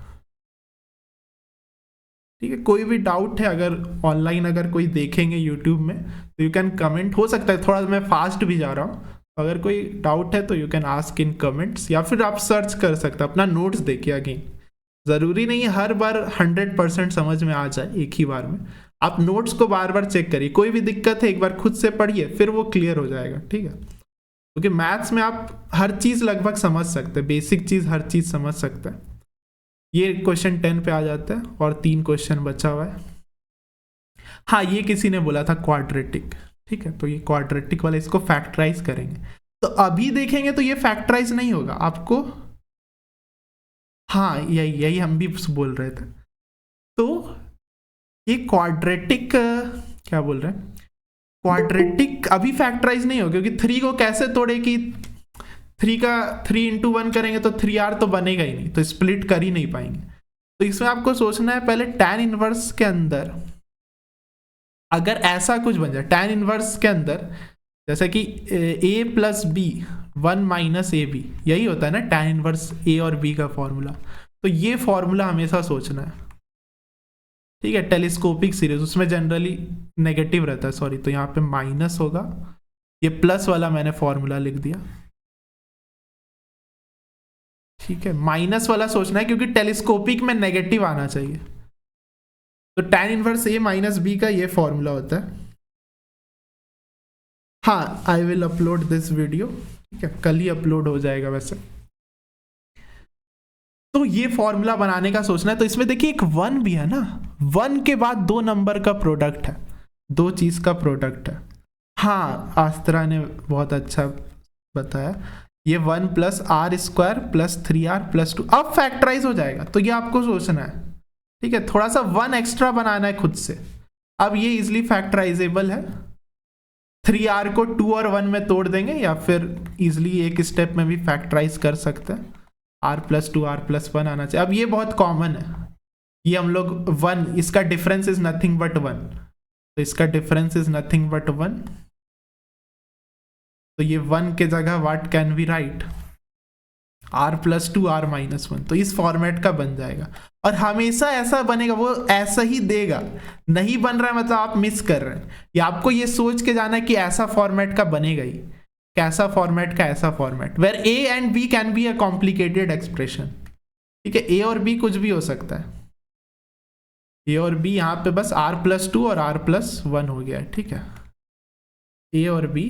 ठीक है। कोई भी डाउट है, अगर ऑनलाइन अगर कोई देखेंगे यूट्यूब में तो यू कैन कमेंट। हो सकता है थोड़ा मैं फास्ट भी जा रहा हूँ, अगर कोई डाउट है तो you can ask in comments, या फिर आप सर्च कर सकते हैं, अपना नोट्स देखिए अगेन। ज़रूरी नहीं है हर बार 100% समझ में आ जाए एक ही बार में, आप नोट्स को बार बार चेक करिए। कोई भी दिक्कत है एक बार खुद से पढ़िए, फिर वो क्लियर हो जाएगा, ठीक है। क्योंकि मैथ्स में आप हर चीज़ लगभग समझ सकते हैं, बेसिक चीज़ हर चीज़ समझ सकते हैं। ये क्वेश्चन 10 पे आ जाता है और 3 क्वेश्चन बचा हुआ है। हाँ, ये किसी ने बोला था क्वाड्रेटिक, ठीक है। तो ये क्वाड्रेटिक वाला, इसको फैक्टराइज करेंगे। तो अभी देखेंगे तो ये फैक्टराइज नहीं होगा आपको, हाँ यही हम भी बोल रहे थे। तो ये क्वाड्रेटिक क्या बोल रहे हैं, क्वाड्रेटिक अभी फैक्टराइज नहीं हो, क्योंकि 3 को कैसे तोड़े कि 3 का 3 into 1 करेंगे तो 3r तो बनेगा ही नहीं, तो स्प्लिट कर ही नहीं पाएंगे। तो इसमें आपको सोचना है पहले tan इनवर्स के अंदर अगर ऐसा कुछ बन जाए, tan इनवर्स के अंदर जैसे कि a plus b 1 minus a b, यही होता है ना tan इनवर्स a और b का फॉर्मूला। तो ये फॉर्मूला हमेशा सोचना है, ठीक है। टेलीस्कोपिक सीरीज उसमें जनरली नेगेटिव रहता है, सॉरी, तो यहाँ पे माइनस होगा, ये प्लस वाला मैंने फॉर्मूला लिख दिया, ठीक है। माइनस वाला सोचना है क्योंकि टेलीस्कोपिक में नेगेटिव आना चाहिए। तो tan inverse a minus b का ये फॉर्मूला होता है। हाँ, I will upload this video, ठीक है, कल ही अपलोड हो जाएगा वैसे। तो ये फॉर्मूला बनाने का सोचना है। तो इसमें देखिए एक 1 भी है ना, 1 के बाद 2 नंबर का प्रोडक्ट है, 2 चीज का प्रोडक्ट है। हाँ, आस्त्रा ने बहुत अच्छा बताया, ये 1 plus r square plus 3r plus 2 अब फैक्टराइज हो जाएगा। तो ये आपको सोचना है, ठीक है, थोड़ा सा 1 एक्स्ट्रा बनाना है खुद से। अब ये इजिली फैक्टराइजेबल है, 3r को 2 और 1 में तोड़ देंगे, या फिर इजिली एक स्टेप में भी फैक्टराइज कर सकते हैं। r प्लस 2 r प्लस 1 आना चाहिए। अब ये बहुत कॉमन है, ये हम लोग 1, इसका डिफरेंस इज नथिंग बट 1, तो इसका डिफरेंस इज नथिंग बट 1। तो ये 1 के जगह what can we write, r plus 2 r minus 1, तो इस फॉर्मेट का बन जाएगा। और हमेशा ऐसा बनेगा, वो ऐसा ही देगा, नहीं बन रहा है मतलब आप मिस कर रहे हैं। या आपको ये सोच के जाना है कि ऐसा फॉर्मेट का बनेगा ही, कैसा फॉर्मेट का ऐसा format where a and b can be a complicated expression, ठीक है। a और b कुछ भी हो सकता है, a और b, यहाँ पे बस r प्लस 2 और r प्लस 1 हो गया है, ठीक है। a और b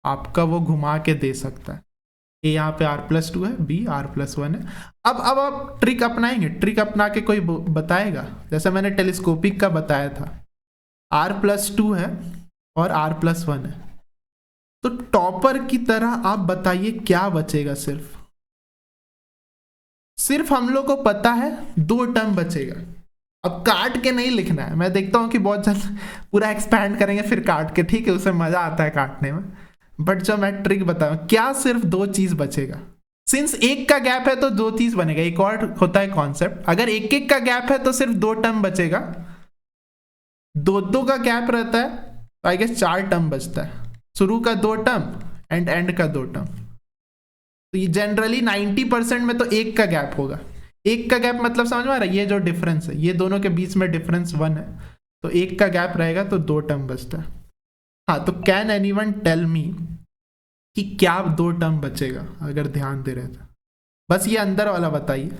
आपका वो घुमा के दे सकता है, a यहाँ पे r प्लस 2 है, b r प्लस 1 है। अब आप ट्रिक अपनाएंगे, ट्रिक अपना के कोई बताएगा, जैसे मैंने टेलीस्कोपिक का बताया था, r प्लस 2 है और r प्लस 1 है। तो टॉपर की तरह आप बताइए क्या बचेगा, सिर्फ हम लोग को पता है 2 टर्म बचेगा। अब काट के नहीं लिखना है, मैं देखता हूं कि बहुत जल्द पूरा एक्सपैंड करेंगे फिर काट के, ठीक है, उसे मजा आता है काटने में। बट जो मैं ट्रिक बताऊं, क्या सिर्फ 2 चीज बचेगा। सिंस 1 का गैप है तो 2 चीज बनेगा। एक और होता है कॉन्सेप्ट, अगर 1-1 का गैप है तो सिर्फ 2 टर्म बचेगा, 2-2 का गैप रहता है तो आई गेस 4 टर्म बचता है, शुरू का 2 टर्म एंड का 2 टर्म। तो ये जनरली 90% में तो 1 का गैप होगा। 1 का गैप मतलब समझ में आ रहा है, ये जो डिफरेंस है, ये दोनों के बीच में डिफरेंस 1 है, तो 1 का गैप रहेगा तो 2 टर्म बचता है। हाँ, तो कैन एनीवन टेल मी कि क्या 2 टर्म बचेगा, अगर ध्यान दे रहे थे, बस ये अंदर वाला बताइए,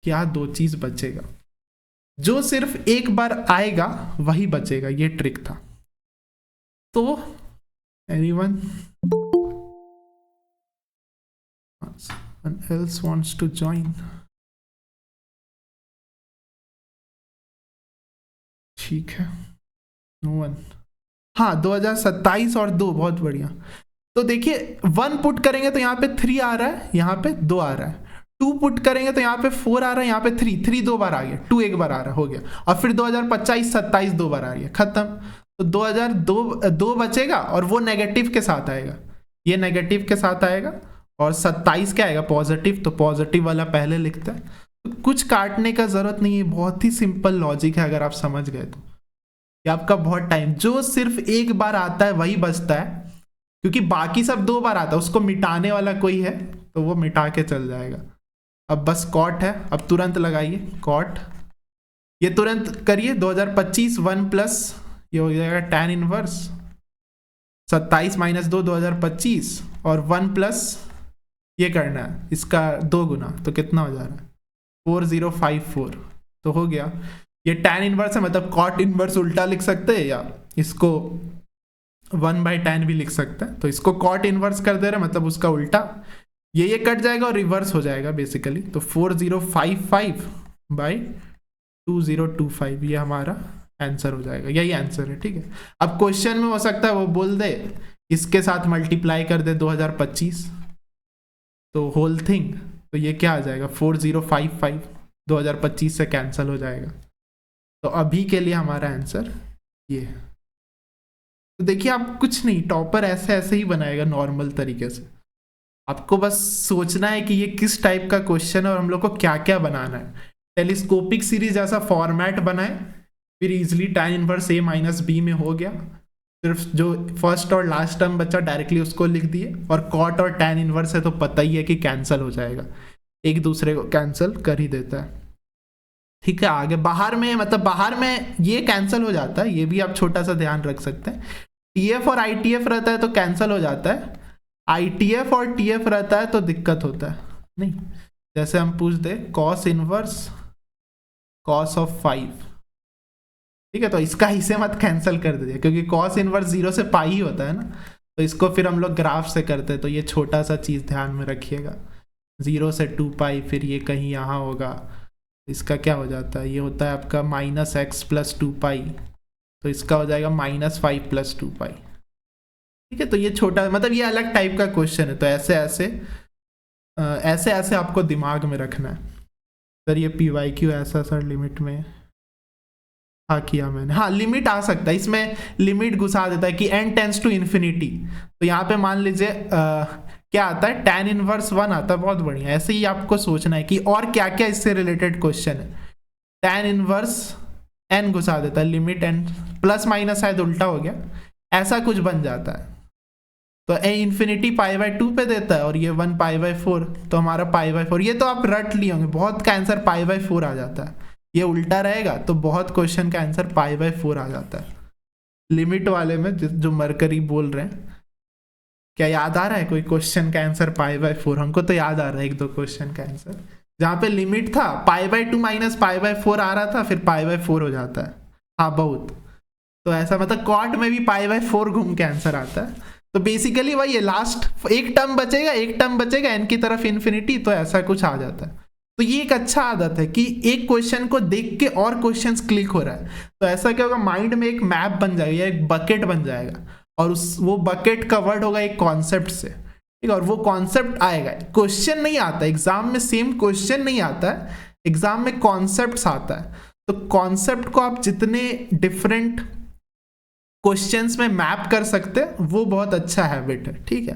क्या 2 चीज बचेगा, जो सिर्फ एक बार आएगा वही बचेगा, ये ट्रिक था। तो anyone else wants to join? ठीक है, नो वन। हाँ, 2027 और 2, बहुत बढ़िया। तो देखिए 1 पुट करेंगे तो यहाँ पे 3 आ रहा है, यहाँ पे 2 आ रहा है। 2 पुट करेंगे तो यहाँ पे 4 आ रहा है, यहाँ पे 3 2 बार आ गया, 2 1 बार आ रहा है, हो गया। और फिर 2025-27 2 बार आ रही है, खत्म। तो 2002 बचेगा और वो नेगेटिव के साथ आएगा, ये नेगेटिव के साथ आएगा, और 27 क्या आएगा, पॉजिटिव, तो पॉजिटिव वाला पहले लिखता है। तो कुछ काटने का जरूरत नहीं है, बहुत ही सिंपल लॉजिक है, अगर आप समझ गए तो। ये आपका बहुत टाइम, जो सिर्फ एक बार आता है वही बचता है, क्योंकि बाकी सब 2 बार आता है, उसको मिटाने वाला कोई है तो वो मिटा के चल जाएगा। अब बस कॉट है, अब तुरंत लगाइए कॉट, ये तुरंत करिए। 2025 1 प्लस ये हो जाएगा tan इनवर्स 27 माइनस 2 2025, और 1 प्लस ये करना है इसका 2 गुना, तो कितना हो जा रहा है 4054, तो हो गया। ये tan इनवर्स है, मतलब कॉट इनवर्स उल्टा लिख सकते हैं, या इसको 1/tan भी लिख सकते हैं। तो इसको कॉट इनवर्स कर दे रहे, मतलब उसका उल्टा, ये कट जाएगा और रिवर्स हो जाएगा बेसिकली। तो 4055/2025 ये हमारा आंसर हो जाएगा, यही आंसर है, ठीक है। अब क्वेश्चन में हो सकता है वो बोल दे इसके साथ मल्टीप्लाई कर दे 2025, तो होल थिंग, तो ये क्या आ जाएगा 4055 2025 से कैंसिल हो जाएगा। तो अभी के लिए हमारा आंसर ये है। तो देखिए आप कुछ नहीं, टॉपर ऐसे ऐसे ही बनाएगा नॉर्मल तरीके से। आपको बस सोचना है कि ये किस टाइप का क्वेश्चन है और हम लोग को क्या क्या बनाना है। टेलीस्कोपिक सीरीज ऐसा फॉर्मेट बनाए, फिर easily tan inverse a minus b में हो गया। सिर्फ जो फर्स्ट और लास्ट टर्म बचा डायरेक्टली उसको लिख दिए, और कॉट और tan इनवर्स है तो पता ही है कि कैंसिल हो जाएगा, एक दूसरे को कैंसिल कर ही देता है। ठीक है, आगे बाहर में, मतलब बाहर में ये कैंसिल हो जाता है, ये भी आप छोटा सा ध्यान रख सकते हैं। टीएफ और आईटीएफ रहता है तो कैंसिल हो जाता है, आईटीएफ और टीएफ रहता है तो दिक्कत होता है। नहीं, जैसे हम पूछ दे कॉस इनवर्स कॉस ऑफ 5, ठीक है, तो इसका हिस्से मत कैंसिल कर दीजिए, क्योंकि कॉस इनवर्स 0 से पाई ही होता है ना, तो इसको फिर हम लोग ग्राफ से करते हैं, तो ये छोटा सा चीज़ ध्यान में रखिएगा। 0 से 2 पाई, फिर ये कहीं यहाँ होगा, इसका क्या हो जाता है, ये होता है आपका माइनस एक्स प्लस 2 पाई, तो इसका हो जाएगा -5 प्लस 2 पाई। ठीक है, तो ये छोटा, मतलब ये अलग टाइप का क्वेश्चन है, तो ऐसे ऐसे ऐसे ऐसे आपको दिमाग में रखना है। सर ये पी वाई क्यू ऐसा सर लिमिट में, हाँ किया मैंने, हाँ लिमिट आ सकता है इसमें, लिमिट घुसा देता है कि n टेंस टू इन्फिनिटी, तो यहाँ पे मान लीजिए क्या आता है, tan इनवर्स 1 आता है, बहुत बढ़िया। ऐसे ही आपको सोचना है कि और क्या क्या इससे रिलेटेड क्वेश्चन है। tan इनवर्स n घुसा देता है, लिमिट n प्लस माइनस शायद उल्टा हो गया, ऐसा कुछ बन जाता है। तो ए इन्फिनिटी π/2 पे देता है और ये 1 π/4, तो हमारा π/4, ये तो आप रट लिए होंगे, बहुत का आंसर π/4 आ जाता है। ये उल्टा रहेगा तो बहुत क्वेश्चन का आंसर π/4 आ जाता है। लिमिट वाले में जो मरकरी बोल रहे हैं, क्या याद आ रहा है कोई क्वेश्चन का आंसर π/4? हमको तो याद आ रहा है एक दो क्वेश्चन का आंसर, जहाँ पे लिमिट था π/2 माइनस π/4 आ रहा था, फिर π/4 हो जाता है। हाँ बहुत, तो ऐसा मतलब कॉट में भी π/4 घूम के आंसर आता है। तो बेसिकली वही है, लास्ट एक टर्म बचेगा n की तरफ इन्फिनिटी, तो ऐसा कुछ आ जाता है। तो ये एक अच्छा आदत है कि एक क्वेश्चन को देख के और क्वेश्चंस क्लिक हो रहा है, तो ऐसा क्या होगा, माइंड में एक मैप बन जाएगा, एक बकेट बन जाएगा, और वो बकेट कवर्ड होगा एक कॉन्सेप्ट से, ठीक है, और वो कॉन्सेप्ट आएगा। क्वेश्चन नहीं आता एग्जाम में, सेम क्वेश्चन नहीं आता है एग्जाम में, कॉन्सेप्ट आता है। तो कॉन्सेप्ट को आप जितने डिफरेंट क्वेश्चंस में मैप कर सकते हैं, वो बहुत अच्छा हैबिट है। ठीक है,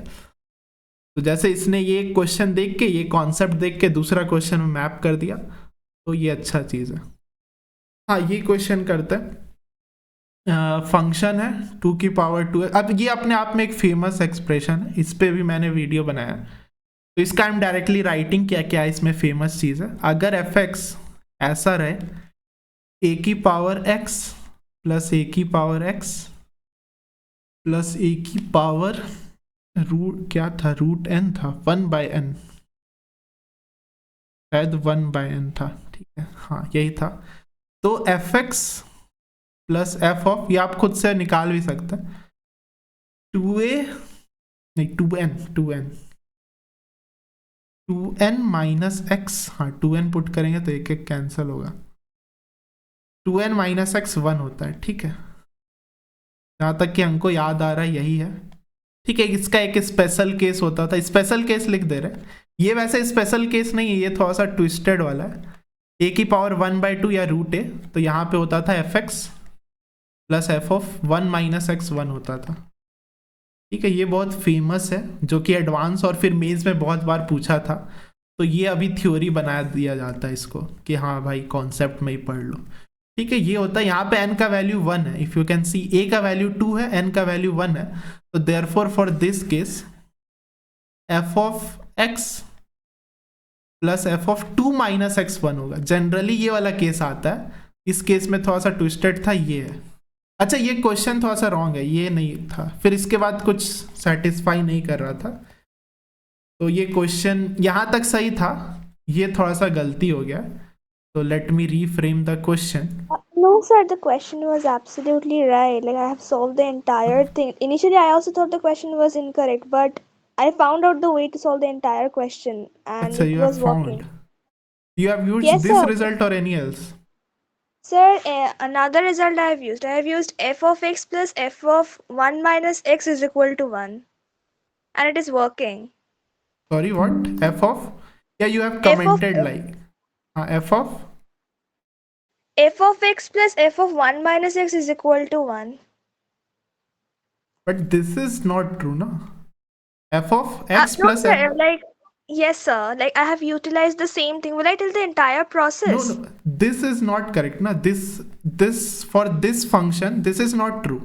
तो जैसे इसने ये क्वेश्चन देख के, ये कॉन्सेप्ट देख के दूसरा क्वेश्चन में मैप कर दिया, तो ये अच्छा चीज़ है। हाँ ये क्वेश्चन करते हैं, फंक्शन है 2 की पावर 2, अब ये अपने आप में एक फेमस एक्सप्रेशन है, इस पे भी मैंने वीडियो बनाया, तो इसका हम डायरेक्टली राइटिंग क्या क्या इसमें फेमस चीज़ है। अगर एफ एक्स ऐसा रहे, ए की पावर एक्स प्लस ए की पावर एक्स प्लस ए की पावर रूट, क्या था, रूट एन था, 1/n, शायद 1/n था, ठीक है, हाँ यही था। तो F x plus F of, ये आप खुद से निकाल भी सकते हैं, 2a नहीं 2n माइनस एक्स, हाँ 2n पुट करेंगे तो एक एक कैंसिल होगा, 2n माइनस एक्स 1 होता है। ठीक है, जहाँ तक कि हमको याद आ रहा है यही है। ठीक है, इसका एक स्पेशल केस होता था, स्पेशल केस लिख दे रहे, ये वैसे स्पेशल केस नहीं है, ये थोड़ा सा ट्विस्टेड वाला है। ए की पावर 1/2 या रूट ए, तो यहाँ पे होता था F x plus F of 1 minus x 1 होता था। ठीक है, ये बहुत फेमस है, जो कि एडवांस और फिर मेंस में बहुत बार पूछा था, तो ये अभी थ्योरी बना दिया जाता है इसको कि हाँ भाई कॉन्सेप्ट में ही पढ़ लो। ठीक है, ये होता है, यहाँ पे n का वैल्यू 1 है, if you can C, a का वैल्यू 2 है, n का वैल्यू 1 है, तो therefore for this case f of x plus f of 2 minus x 1 होगा। जनरली ये वाला केस आता है, इस केस में थोड़ा सा ट्विस्टेड था, ये है। अच्छा ये क्वेश्चन थोड़ा सा रॉन्ग है, ये नहीं था, फिर इसके बाद कुछ सेटिस्फाई नहीं कर रहा था, तो ये क्वेश्चन यहाँ तक सही था, ये थोड़ा सा गलती हो गया, तो let me reframe the question. No, sir, the question was absolutely right. Like, I have solved the entire thing. Initially, I also thought the question was incorrect, but I found out the way to solve the entire question, and अच्छा, it you have was working. found, you have used Yes, this sir. result or any else? Sir, another result I have used. I have used f of x plus f of 1 minus x is equal to 1. And it is working. Sorry, what? F of? Yeah, you have F of commented like f of f of x plus f of 1 minus x is equal to 1. But this is not true, na? F of x No, plus f. sir. Like, yes, sir. Like, I have utilized the same thing. Will I tell the entire No, process? no, this is not correct, na? This for this function, this is not true.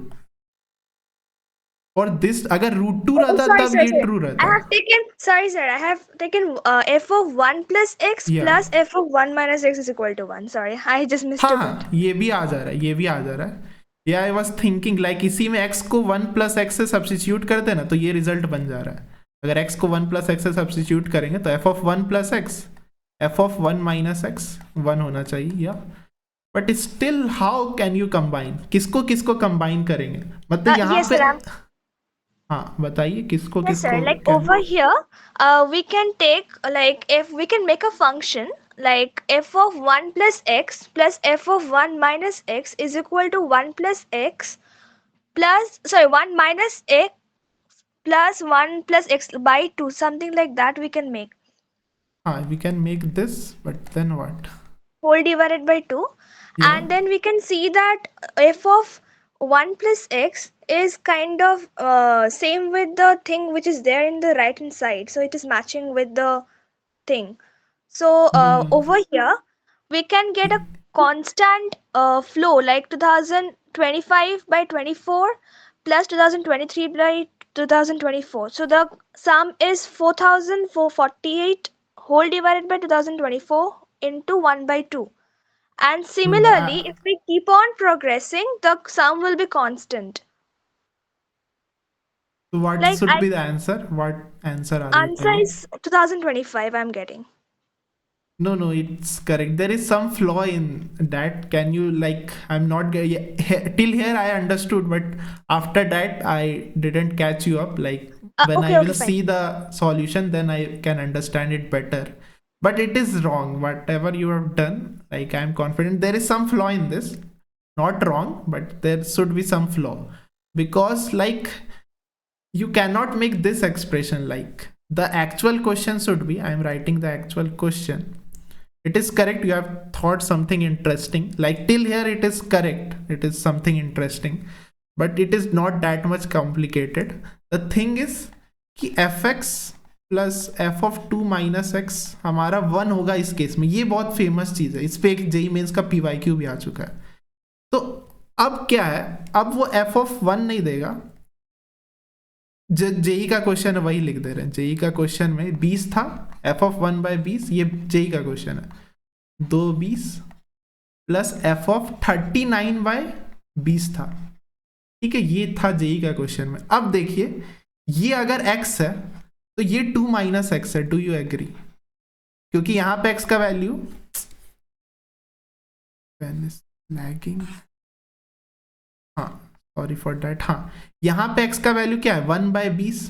For this, अगर root two Oh, रहता sorry, तब sorry, ये sorry. True I रहता. have taken, sorry, sir. I have taken f of 1 plus x या plus f of 1 minus x is equal to 1. Sorry, I just हाँ mistook it. हाँ, ये भी आ जा रहा है, ये भी आ जा रहा है. या आई वॉज थिंकिंग लाइक इसी में x को 1 प्लस एक्स से सब्सटीट्यूट करते ना तो ये रिजल्ट बन जा रहा है. अगर x को 1 प्लस एक्स से सब्सटीट्यूट करेंगे तो f of 1 plus x, f of 1 minus x 1 होना चाहिए. या but still how can you combine, किसको किसको कंबाइन करेंगे, मतलब यहाँ Yes, पे. sir. हाँ बताइए किसको Yes, sir. किसको Like क्या. over here, we can take, like, if we can make a function like f of 1 plus f of 1 minus x is equal to 1 plus x plus, sorry, 1 minus x plus 1 plus x by 2, something like that we can make. हाँ we can make this but then what. Whole divided by 2, या and then we can see that f of 1 plus x is kind of same with the thing which is there in the right hand side, so it is matching with the thing. So over here we can get a constant flow like 2025 by 24 plus 2023 by 2024. So the sum is 4448 whole divided by 2024 into 1 by 2. And similarly, if we keep on progressing, the sum will be constant. So what Like, should I be the answer? What answer are you answer telling? is 2025 I'm getting. No, no, it's correct. There is some flaw in that. Can you like? I'm not till here. I understood, but after that, I didn't catch you up. Like when I Okay, will okay, fine. see the solution, then I can understand it better. But it is wrong. Whatever you have done, like I'm confident there is some flaw in this. Not wrong, but there should be some flaw because like you cannot make this expression like the actual question should be. I am writing the actual question. It is correct, you have thought something interesting, like till here it is correct, it is something interesting, but it is not that much complicated. The thing is कि fx plus F of 2 minus x हमारा 1 होगा इस case में. ये बहुत famous चीज़ है, इस पे एक जेई मेंस का पीवाईक्यू भी आ चुका है. तो अब क्या है, अब वो एफ ऑफ 1 नहीं देगा. जेई का क्वेश्चन है वही लिख दे रहे हैं. जेई का क्वेश्चन में 20 था, एफ ऑफ 1 बाय 20, ये जेई का क्वेश्चन है. 2 20 प्लस एफ ऑफ 39 बाय 20 था. ठीक है, ये था जेई का क्वेश्चन में. अब देखिए ये अगर x है तो ये 2 माइनस एक्स है. Do you agree? क्योंकि यहां पे x का वैल्यू लैगिंग, हाँ सॉरी फॉर डैट. हाँ यहां पे x का वैल्यू क्या है 1 बाय 20.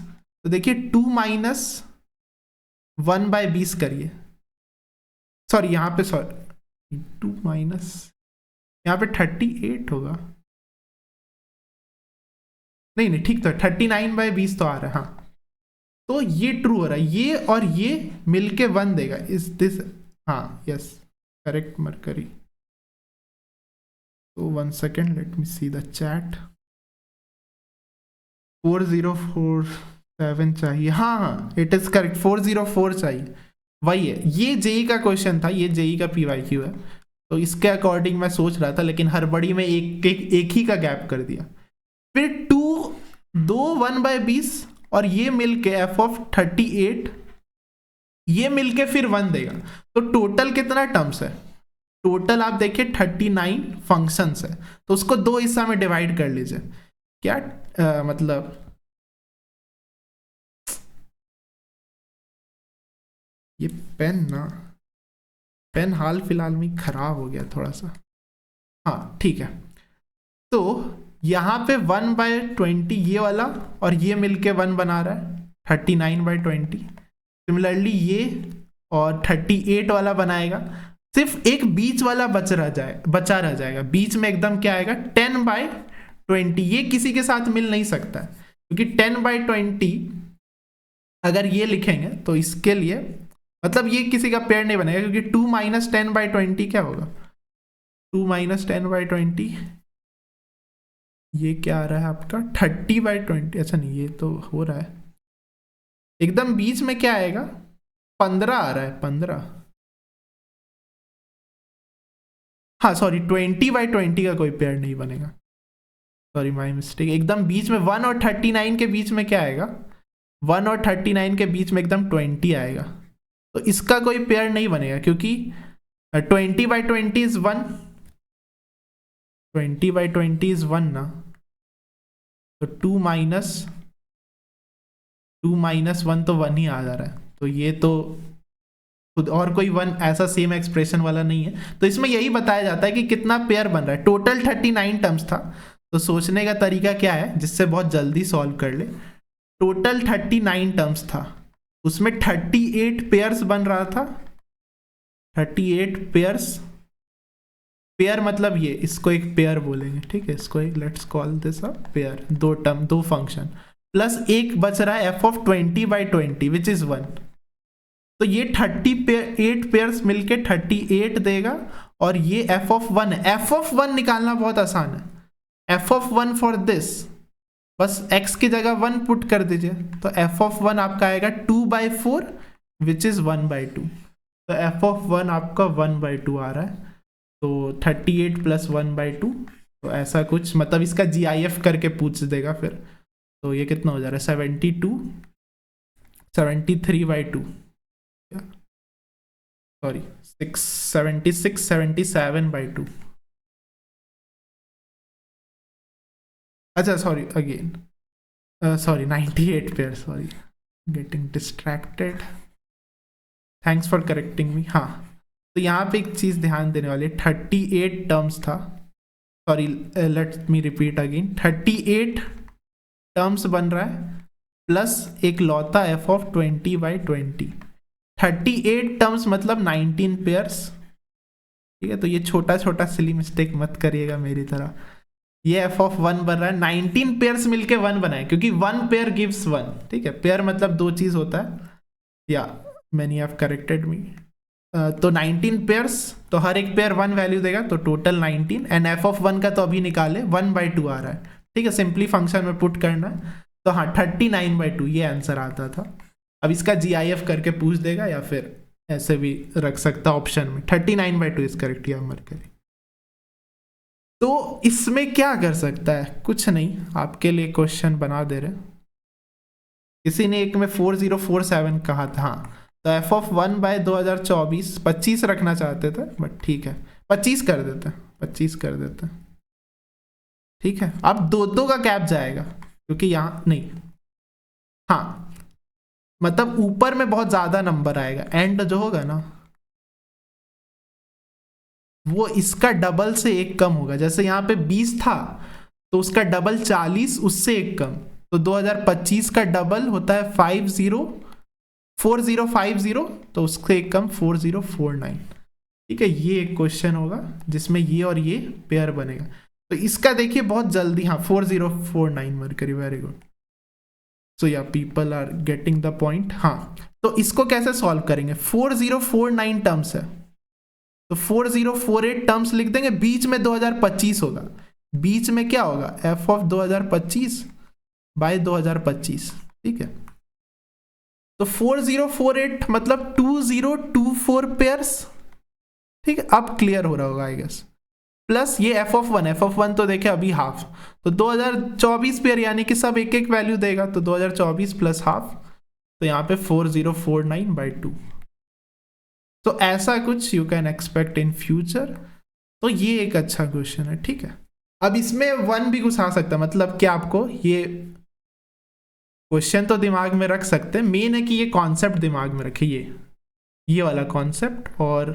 तो देखिए 2 माइनस 1 बाय 20 करिए. सॉरी यहाँ पे 2 माइनस, यहाँ पे 38 होगा. नहीं नहीं ठीक तो 39 बाय 20 तो आ रहा है. हाँ तो ये ट्रू हो रहा है, ये और ये मिलके 1 देगा. इज दिस, हाँ यस करेक्ट मरकरी. तो 1 second, let me see the chat. 4047 चाहिए. हाँ हाँ इट इज करेक्ट, 404 चाहिए, वही है. ये जेई का क्वेश्चन था, ये जेई का पीवाईक्यू है. तो इसके अकॉर्डिंग मैं सोच रहा था, लेकिन हड़बड़ी में एक ही का गैप कर दिया. फिर 2 1 बाय 20 और ये मिलके एफ ऑफ 38, ये मिलके फिर 1 देगा. तो टोटल कितना टर्म्स है? टोटल आप देखिए 39 फंक्शंस है. तो उसको 2 हिस्सा में डिवाइड कर लीजिए. क्या मतलब ये पेन हाल फिलहाल में खराब हो गया थोड़ा सा. हाँ ठीक है. तो यहाँ पे 1 बाय 20 ये वाला और ये मिलके 1 बना रहा है 39 बाय 20. सिमिलरली ये और 38 वाला बनाएगा. सिर्फ एक बीच वाला बचा रह जाएगा. बीच में एकदम क्या आएगा 10 बाय 20. ये किसी के साथ मिल नहीं सकता है, क्योंकि 10 बाय 20 अगर ये लिखेंगे तो इसके लिए मतलब ये किसी का पेयर नहीं बनेगा, क्योंकि 2 माइनस 10 बाय 20 क्या होगा 2 माइनस 10/20, ये क्या आ रहा है आपका 30/20। अच्छा नहीं, ये तो हो रहा है एकदम बीच में, क्या आएगा 15 आ रहा है 15। हाँ सॉरी, 20/20 का कोई पेयर नहीं बनेगा, सॉरी माई मिस्टेक। एकदम बीच में 1 और 39 के बीच में क्या आएगा, 1 और 39 के बीच में एकदम 20 आएगा, तो इसका कोई पेयर नहीं बनेगा क्योंकि 20/20 इज 1, 20/20 इज 1 ना, तो 2 माइनस 1 तो 1 ही आ जा रहा है, तो ये तो खुद और कोई 1 ऐसा सेम एक्सप्रेशन वाला नहीं है। तो इसमें यही बताया जाता है कि कितना पेयर बन रहा है। टोटल 39 टर्म्स था, तो सोचने का तरीका क्या है जिससे बहुत जल्दी सॉल्व कर ले। टोटल 39 टर्म्स था, उसमें 38 पेयर्स बन रहा था, 38 पेयर्स। पेयर मतलब ये, इसको एक पेयर बोलेंगे, ठीक है, इसको एक let's call this a pair, दो टर्म दो फंक्शन, प्लस एक बच रहा है f(20/20) विच इज 1। तो ये 38 पेयर्स मिलके 38 देगा, और ये f(1) है। f(1) निकालना बहुत आसान है। f(1) फॉर दिस, बस x की जगह 1 पुट कर दीजिए, तो f(1) आपका आएगा 2/4 विच इज 1/2। तो f(1) आपका 1/2 आ रहा है, तो 38 प्लस 1/2, तो ऐसा कुछ, मतलब इसका GIF करके पूछ देगा फिर। तो ये कितना हो जा रहा है 73/2, सॉरी 77/2। अच्छा sorry again, sorry 98 pair, sorry getting distracted, thanks for correcting me. हाँ, तो यहाँ पे एक चीज़ ध्यान देने वाली है, 38 टर्म्स था, sorry let me repeat again, 38 terms बन रहा है प्लस एक लौता f(20/20), 38 टर्म्स मतलब 19 पेयर्स, ठीक है। तो ये छोटा छोटा सिली मिस्टेक मत करिएगा मेरी तरह। ये f(1) बन रहा है, 19 पेयर्स मिलके 1 बनाए, क्योंकि 1 पेयर गिव्स 1, ठीक है। पेयर मतलब दो चीज होता है, या मैनी हैव करेक्टेड मी। तो 19 पेयर्स, तो हर एक पेयर 1 वैल्यू देगा, तो टोटल 19, एंड f(1) का तो अभी निकाले 1/2 आ रहा है, ठीक है। सिंपली फंक्शन में पुट करना है, तो हाँ 39/2 ये आंसर आता था। अब इसका GIF करके पूछ देगा, या फिर ऐसे भी रख सकता ऑप्शन में, 39/2 इज करेक्ट, या मरकरी। तो इसमें क्या कर सकता है, कुछ नहीं, आपके लिए क्वेश्चन बना दे रहे। किसी ने एक में 4047 कहा था, हाँ, तो f(1/2024) 25 रखना चाहते थे, बट ठीक है 25 कर देते, 25 कर देते, ठीक है। अब दो का गैप जाएगा, क्योंकि यहाँ नहीं, हाँ मतलब ऊपर में बहुत ज्यादा नंबर आएगा, एंड जो होगा ना वो इसका डबल से एक कम होगा। जैसे यहाँ पे 20 था, तो उसका डबल 40, उससे एक कम, तो 2025 का डबल होता है 4050, तो उससे एक कम 4049, ठीक है। ये एक क्वेश्चन होगा जिसमें ये और ये पेयर बनेगा, तो इसका देखिए बहुत जल्दी, हाँ 4049 mercury, very good. So yeah people are getting the point. हाँ, तो इसको कैसे सॉल्व करेंगे, 4049 टर्म्स है, तो 4048 टर्म्स लिख देंगे, बीच में 2025 होगा, बीच में क्या होगा f(2025/2025), ठीक है। तो 4048 मतलब 2024 पेयर्स, ठीक है। अब क्लियर हो रहा होगा आई गेस। प्लस ये f(1) तो देखे अभी हाफ, तो 2024 पेयर, यानी कि सब एक एक वैल्यू देगा, तो 2024 प्लस हाफ, तो यहाँ पे 4049/2। तो ऐसा कुछ you can expect in future. तो ये एक अच्छा क्वेश्चन है, ठीक है। अब इसमें 1 भी घुसा सकता है, मतलब क्या आपको ये क्वेश्चन तो दिमाग में रख सकते हैं, मेन है कि ये कॉन्सेप्ट दिमाग में रखिए, ये वाला कॉन्सेप्ट। और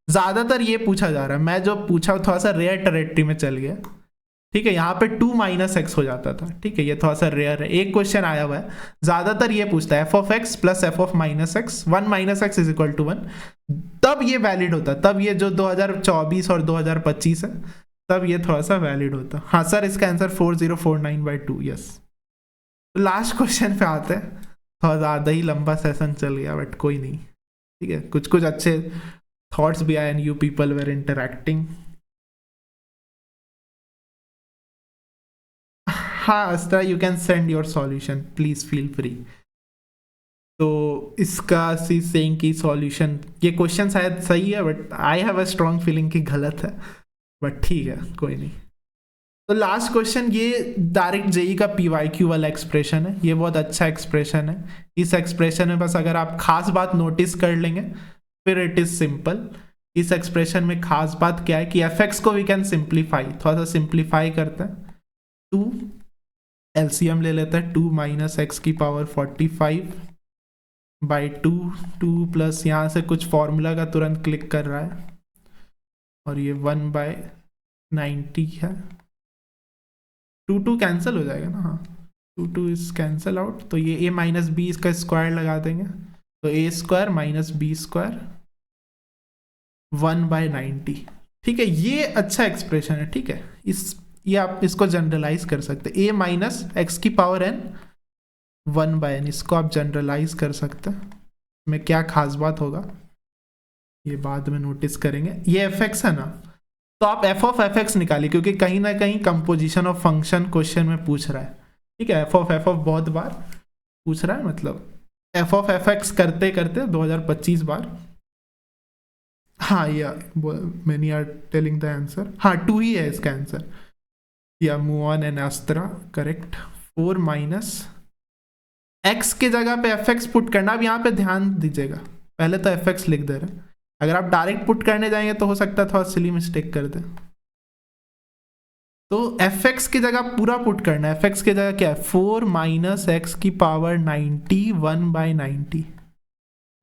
ज्यादातर ये पूछा जा रहा है, मैं जो पूछा थोड़ा सा रेयर टेरिटरी में चल गया, ठीक है। यहाँ पे 2 - x हो जाता था, ठीक है, ये थोड़ा सा रेयर है। एक क्वेश्चन आया हुआ है, ज्यादातर ये पूछता है f(x + f(-x), 1 - x = 1, तब ये वैलिड होता, तब ये जो 2024 और 2025 है, तब ये थोड़ा सा वैलिड होता। हाँ सर, इसका आंसर 4049/2, यस। लास्ट क्वेश्चन पे आते हैं, थोड़ा ज़्यादा ही लंबा सेशन चल गया, बट कोई नहीं, ठीक है। कुछ कुछ अच्छे थॉट्स भी आए, and you people were interacting. हाँ Astra, you can send your solution, please feel free. तो इसका सी सेइंग की सॉल्यूशन, ये क्वेश्चन शायद सही है but I have a strong feeling कि गलत है, बट ठीक है कोई नहीं। तो लास्ट क्वेश्चन, ये डायरेक्ट जेई का पीवाईक्यू वाला एक्सप्रेशन है, ये बहुत अच्छा एक्सप्रेशन है। इस एक्सप्रेशन में बस अगर आप खास बात नोटिस कर लेंगे फिर इट इज सिंपल। इस एक्सप्रेशन में खास बात क्या है कि एफ एक्स को वी कैन सिंप्लीफाई, थोड़ा सा सिंप्लीफाई करते हैं। 2 एलसीएम ले लेते हैं, 2 माइनस एक्स की पावर 45 बाई 2 प्लस यहाँ से कुछ फॉर्मूला का तुरंत क्लिक कर रहा है, और ये 1/90 है। 2 कैंसिल हो जाएगा ना, हाँ 2 इज कैंसिल आउट, तो ये a माइनस बी इसका स्क्वायर लगा देंगे, तो a square minus b square 1/90। ठीक है, ये अच्छा एक्सप्रेशन है। ठीक है, ये आप इसको जनरलाइज कर सकते हैं, a माइनस एक्स की पावर n 1/n, इसको आप जनरलाइज कर सकते हैं। में क्या खास बात होगा ये बाद में नोटिस करेंगे। ये एफ एक्स है ना, तो आप एफ ऑफ एफ एक्स निकालिए, क्योंकि कहीं ना कहीं कंपोजिशन ऑफ फंक्शन क्वेश्चन में पूछ रहा है। ठीक है, एफ ऑफ बहुत बार पूछ रहा है, मतलब एफ ऑफ एफ एक्स करते करते 2025 बार। हाँ या many are telling the answer, हाँ 2 ही है इसका आंसर। या मूव ऑन एंड अस्त्रा करेक्ट। 4 माइनस एक्स के जगह पे एफ एक्स पुट करना। अब यहाँ पे ध्यान दीजिएगा, पहले तो एफ एक्स लिख दे रहे हैं, अगर आप डायरेक्ट पुट करने जाएंगे तो हो सकता है थोड़ा सिली मिस्टेक कर दे। तो एफ एक्स की जगह पूरा पुट करना है। एफ एक्स की जगह क्या है, 4 माइनस एक्स की पावर 90 1/90,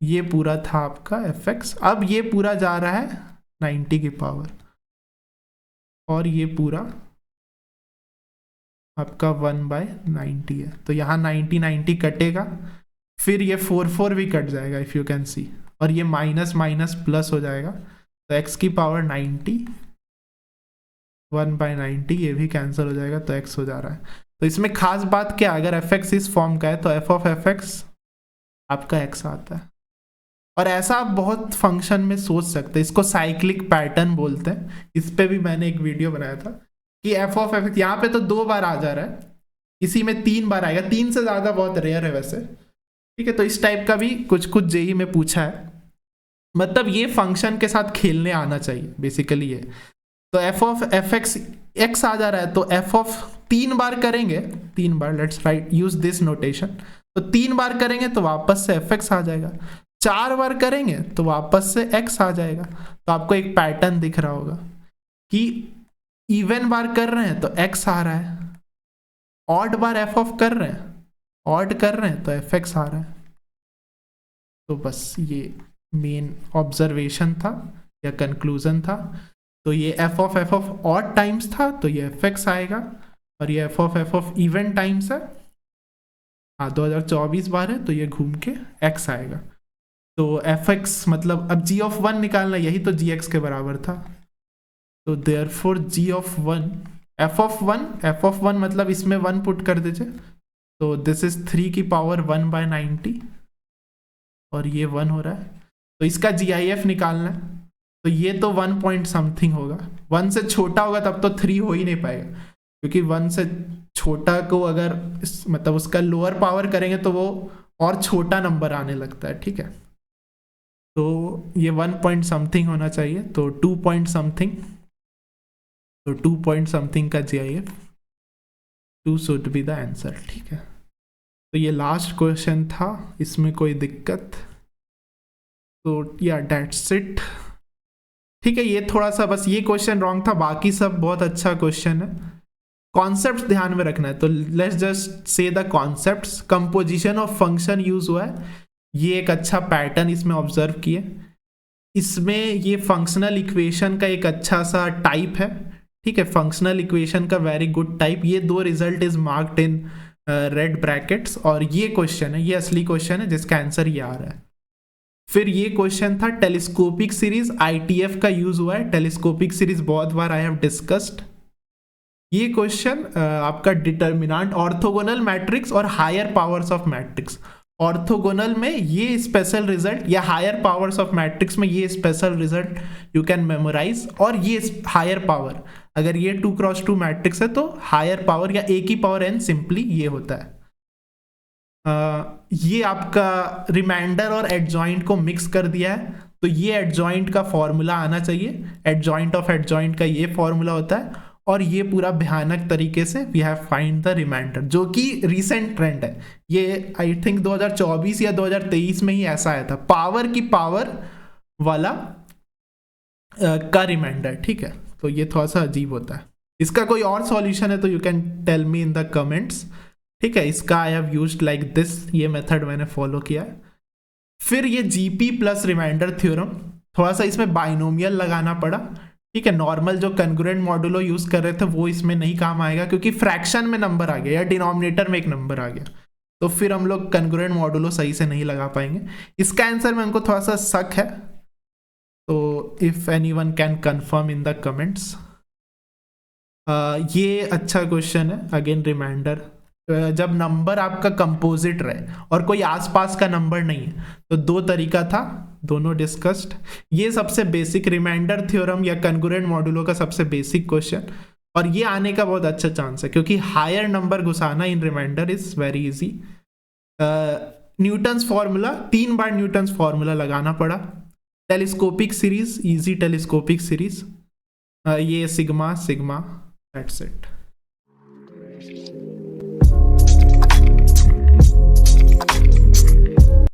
ये पूरा था आपका एफ एक्स। अब ये पूरा जा रहा है 90 की पावर, और ये पूरा आपका 1/90 है, तो यहाँ 90 कटेगा, फिर ये 4 भी कट जाएगा इफ यू कैन सी, और ये माइनस माइनस प्लस हो जाएगा, तो x की पावर 90 1/90 ये भी कैंसिल हो जाएगा, तो x हो जा रहा है। तो इसमें खास बात क्या, अगर एफ एक्स इस फॉर्म का है तो एफ ऑफ एफ एक्स आपका x आता है। और ऐसा आप बहुत फंक्शन में सोच सकते हैं, इसको साइक्लिक पैटर्न बोलते हैं। इस पे भी मैंने एक वीडियो बनाया था कि एफ ऑफ एफ एक्स यहाँ पे तो 2 बार आ जा रहा है, इसी में 3 बार आएगा, 3 से ज़्यादा बहुत रेयर है वैसे। ठीक है, तो इस टाइप का भी कुछ जेई में पूछा है, मतलब ये फंक्शन के साथ खेलने आना चाहिए बेसिकली ये। तो f of f x x आ जा रहा है, तो एफ ऑफ 3 बार करेंगे, 3 बार, let's write use this notation, तो 3 बार करेंगे तो वापस से एफ एक्स आ जाएगा, 4 बार करेंगे तो वापस से एक्स आ जाएगा। तो आपको एक पैटर्न दिख रहा होगा कि इवन बार कर रहे हैं तो एक्स आ रहा है, ऑड बार एफ ऑफ कर रहे हैं, ऑड कर रहे हैं तो एफ एक्स आ रहा है। तो बस ये मेन ऑब्जर्वेशन था या कंक्लूजन था। तो ये एफ ऑफ ऑड टाइम्स था तो ये एफ एक्स आएगा, और ये एफ ऑफ इवन टाइम्स है, हाँ 2024 बार है तो ये घूम के एक्स आएगा। तो एफ एक्स मतलब अब जी ऑफ 1 निकालना, यही तो जी एक्स के बराबर था। तो therefore g of 1 f of 1 मतलब इसमें 1 पुट कर दीजिए, तो दिस इज 3 की पावर 1/90, और ये 1 हो रहा है। तो इसका GIF निकालना है, तो ये तो 1 पॉइंट समथिंग होगा, 1 से छोटा होगा तब तो 3 हो ही नहीं पाएगा, क्योंकि 1 से छोटा को अगर मतलब उसका लोअर पावर करेंगे तो वो और छोटा नंबर आने लगता है। ठीक है, तो ये 1 पॉइंट समथिंग होना चाहिए, तो 2 पॉइंट समथिंग, तो 2 पॉइंट समथिंग का GIF 2 should be the answer. ठीक है, तो ये लास्ट क्वेश्चन था, इसमें कोई दिक्कत तो या डेट्स इट। ठीक है, ये थोड़ा सा बस ये क्वेश्चन रॉन्ग था, बाकी सब बहुत अच्छा क्वेश्चन है। कॉन्सेप्ट्स ध्यान में रखना है, तो let's just say the concepts. Composition of function use हुआ है, ये एक अच्छा पैटर्न इसमें ऑब्जर्व किए। इसमें ये फंक्शनल इक्वेशन का एक अच्छा सा टाइप है। ठीक है, फंक्शनल इक्वेशन का वेरी गुड टाइप। ये 2 result is marked in red brackets, और ये क्वेश्चन है, ये असली क्वेश्चन है जिसका आंसर ये आ रहा है। फिर ये क्वेश्चन था टेलीस्कोपिक सीरीज, ITF का यूज हुआ है। टेलीस्कोपिक सीरीज बहुत बार आई हैव डिस्कस्ड। ये क्वेश्चन आपका डिटर्मिनेंट ऑर्थोगोनल मैट्रिक्स और higher powers of matrix. Orthogonal में ये स्पेशल रिजल्ट, या हायर पावर्स ऑफ मैट्रिक्स में ये special result you can memorise, और ये हायर पावर अगर ये 2x2 मैट्रिक्स है तो हायर पावर या a की पावर n सिंपली ये होता है। ये आपका रिमाइंडर और एडजॉइंट को मिक्स कर दिया है, तो ये एडजॉइंट का फॉर्मूला आना चाहिए। एडजॉइंट ऑफ एडजॉइंट का ये फॉर्मूला होता है, और ये पूरा भयानक तरीके से we have find the reminder, जो कि रीसेंट ट्रेंड है। ये आई थिंक 2024 या 2023 में ही ऐसा आया था, पावर की पावर वाला का रिमाइंडर। ठीक है, तो ये थोड़ा सा अजीब होता है। इसका कोई और सॉल्यूशन है तो you can tell me in the comments. ठीक है, इसका I have used like this, ये मेथड मैंने फॉलो किया है। फिर ये जीपी प्लस रिमाइंडर थ्योरम, थोड़ा सा इसमें बाइनोमियल लगाना पड़ा। ठीक है, नॉर्मल जो कंग्रुएंट मॉडुलो यूज कर रहे थे वो इसमें नहीं काम आएगा, क्योंकि फ्रैक्शन में नंबर आ गया या डिनोमिनेटर में एक नंबर आ गया, तो फिर हम लोग कंग्रुएंट मॉडुलो सही से नहीं लगा पाएंगे। इसका आंसर में हमको थोड़ा सा शक है, तो if anyone can confirm in the comments. ये अच्छा क्वेश्चन है, अगेन रिमाइंडर। जब नंबर आपका कंपोजिट रहे और कोई आसपास का नंबर नहीं है, तो दो तरीका था, दोनों डिस्कस्ड। ये सबसे बेसिक रिमाइंडर थ्योरम या कंग्रुएंट मॉडुलो का सबसे बेसिक क्वेश्चन, और ये आने का बहुत अच्छा चांस है, क्योंकि हायर नंबर घुसाना in remainder is very easy. Newton's formula, 3 बार न्यूटन्स फॉर्मूला लगाना पड़ा। Telescopic series, easy telescopic series, ये सिग्मा सिग्मा, दैट्स इट।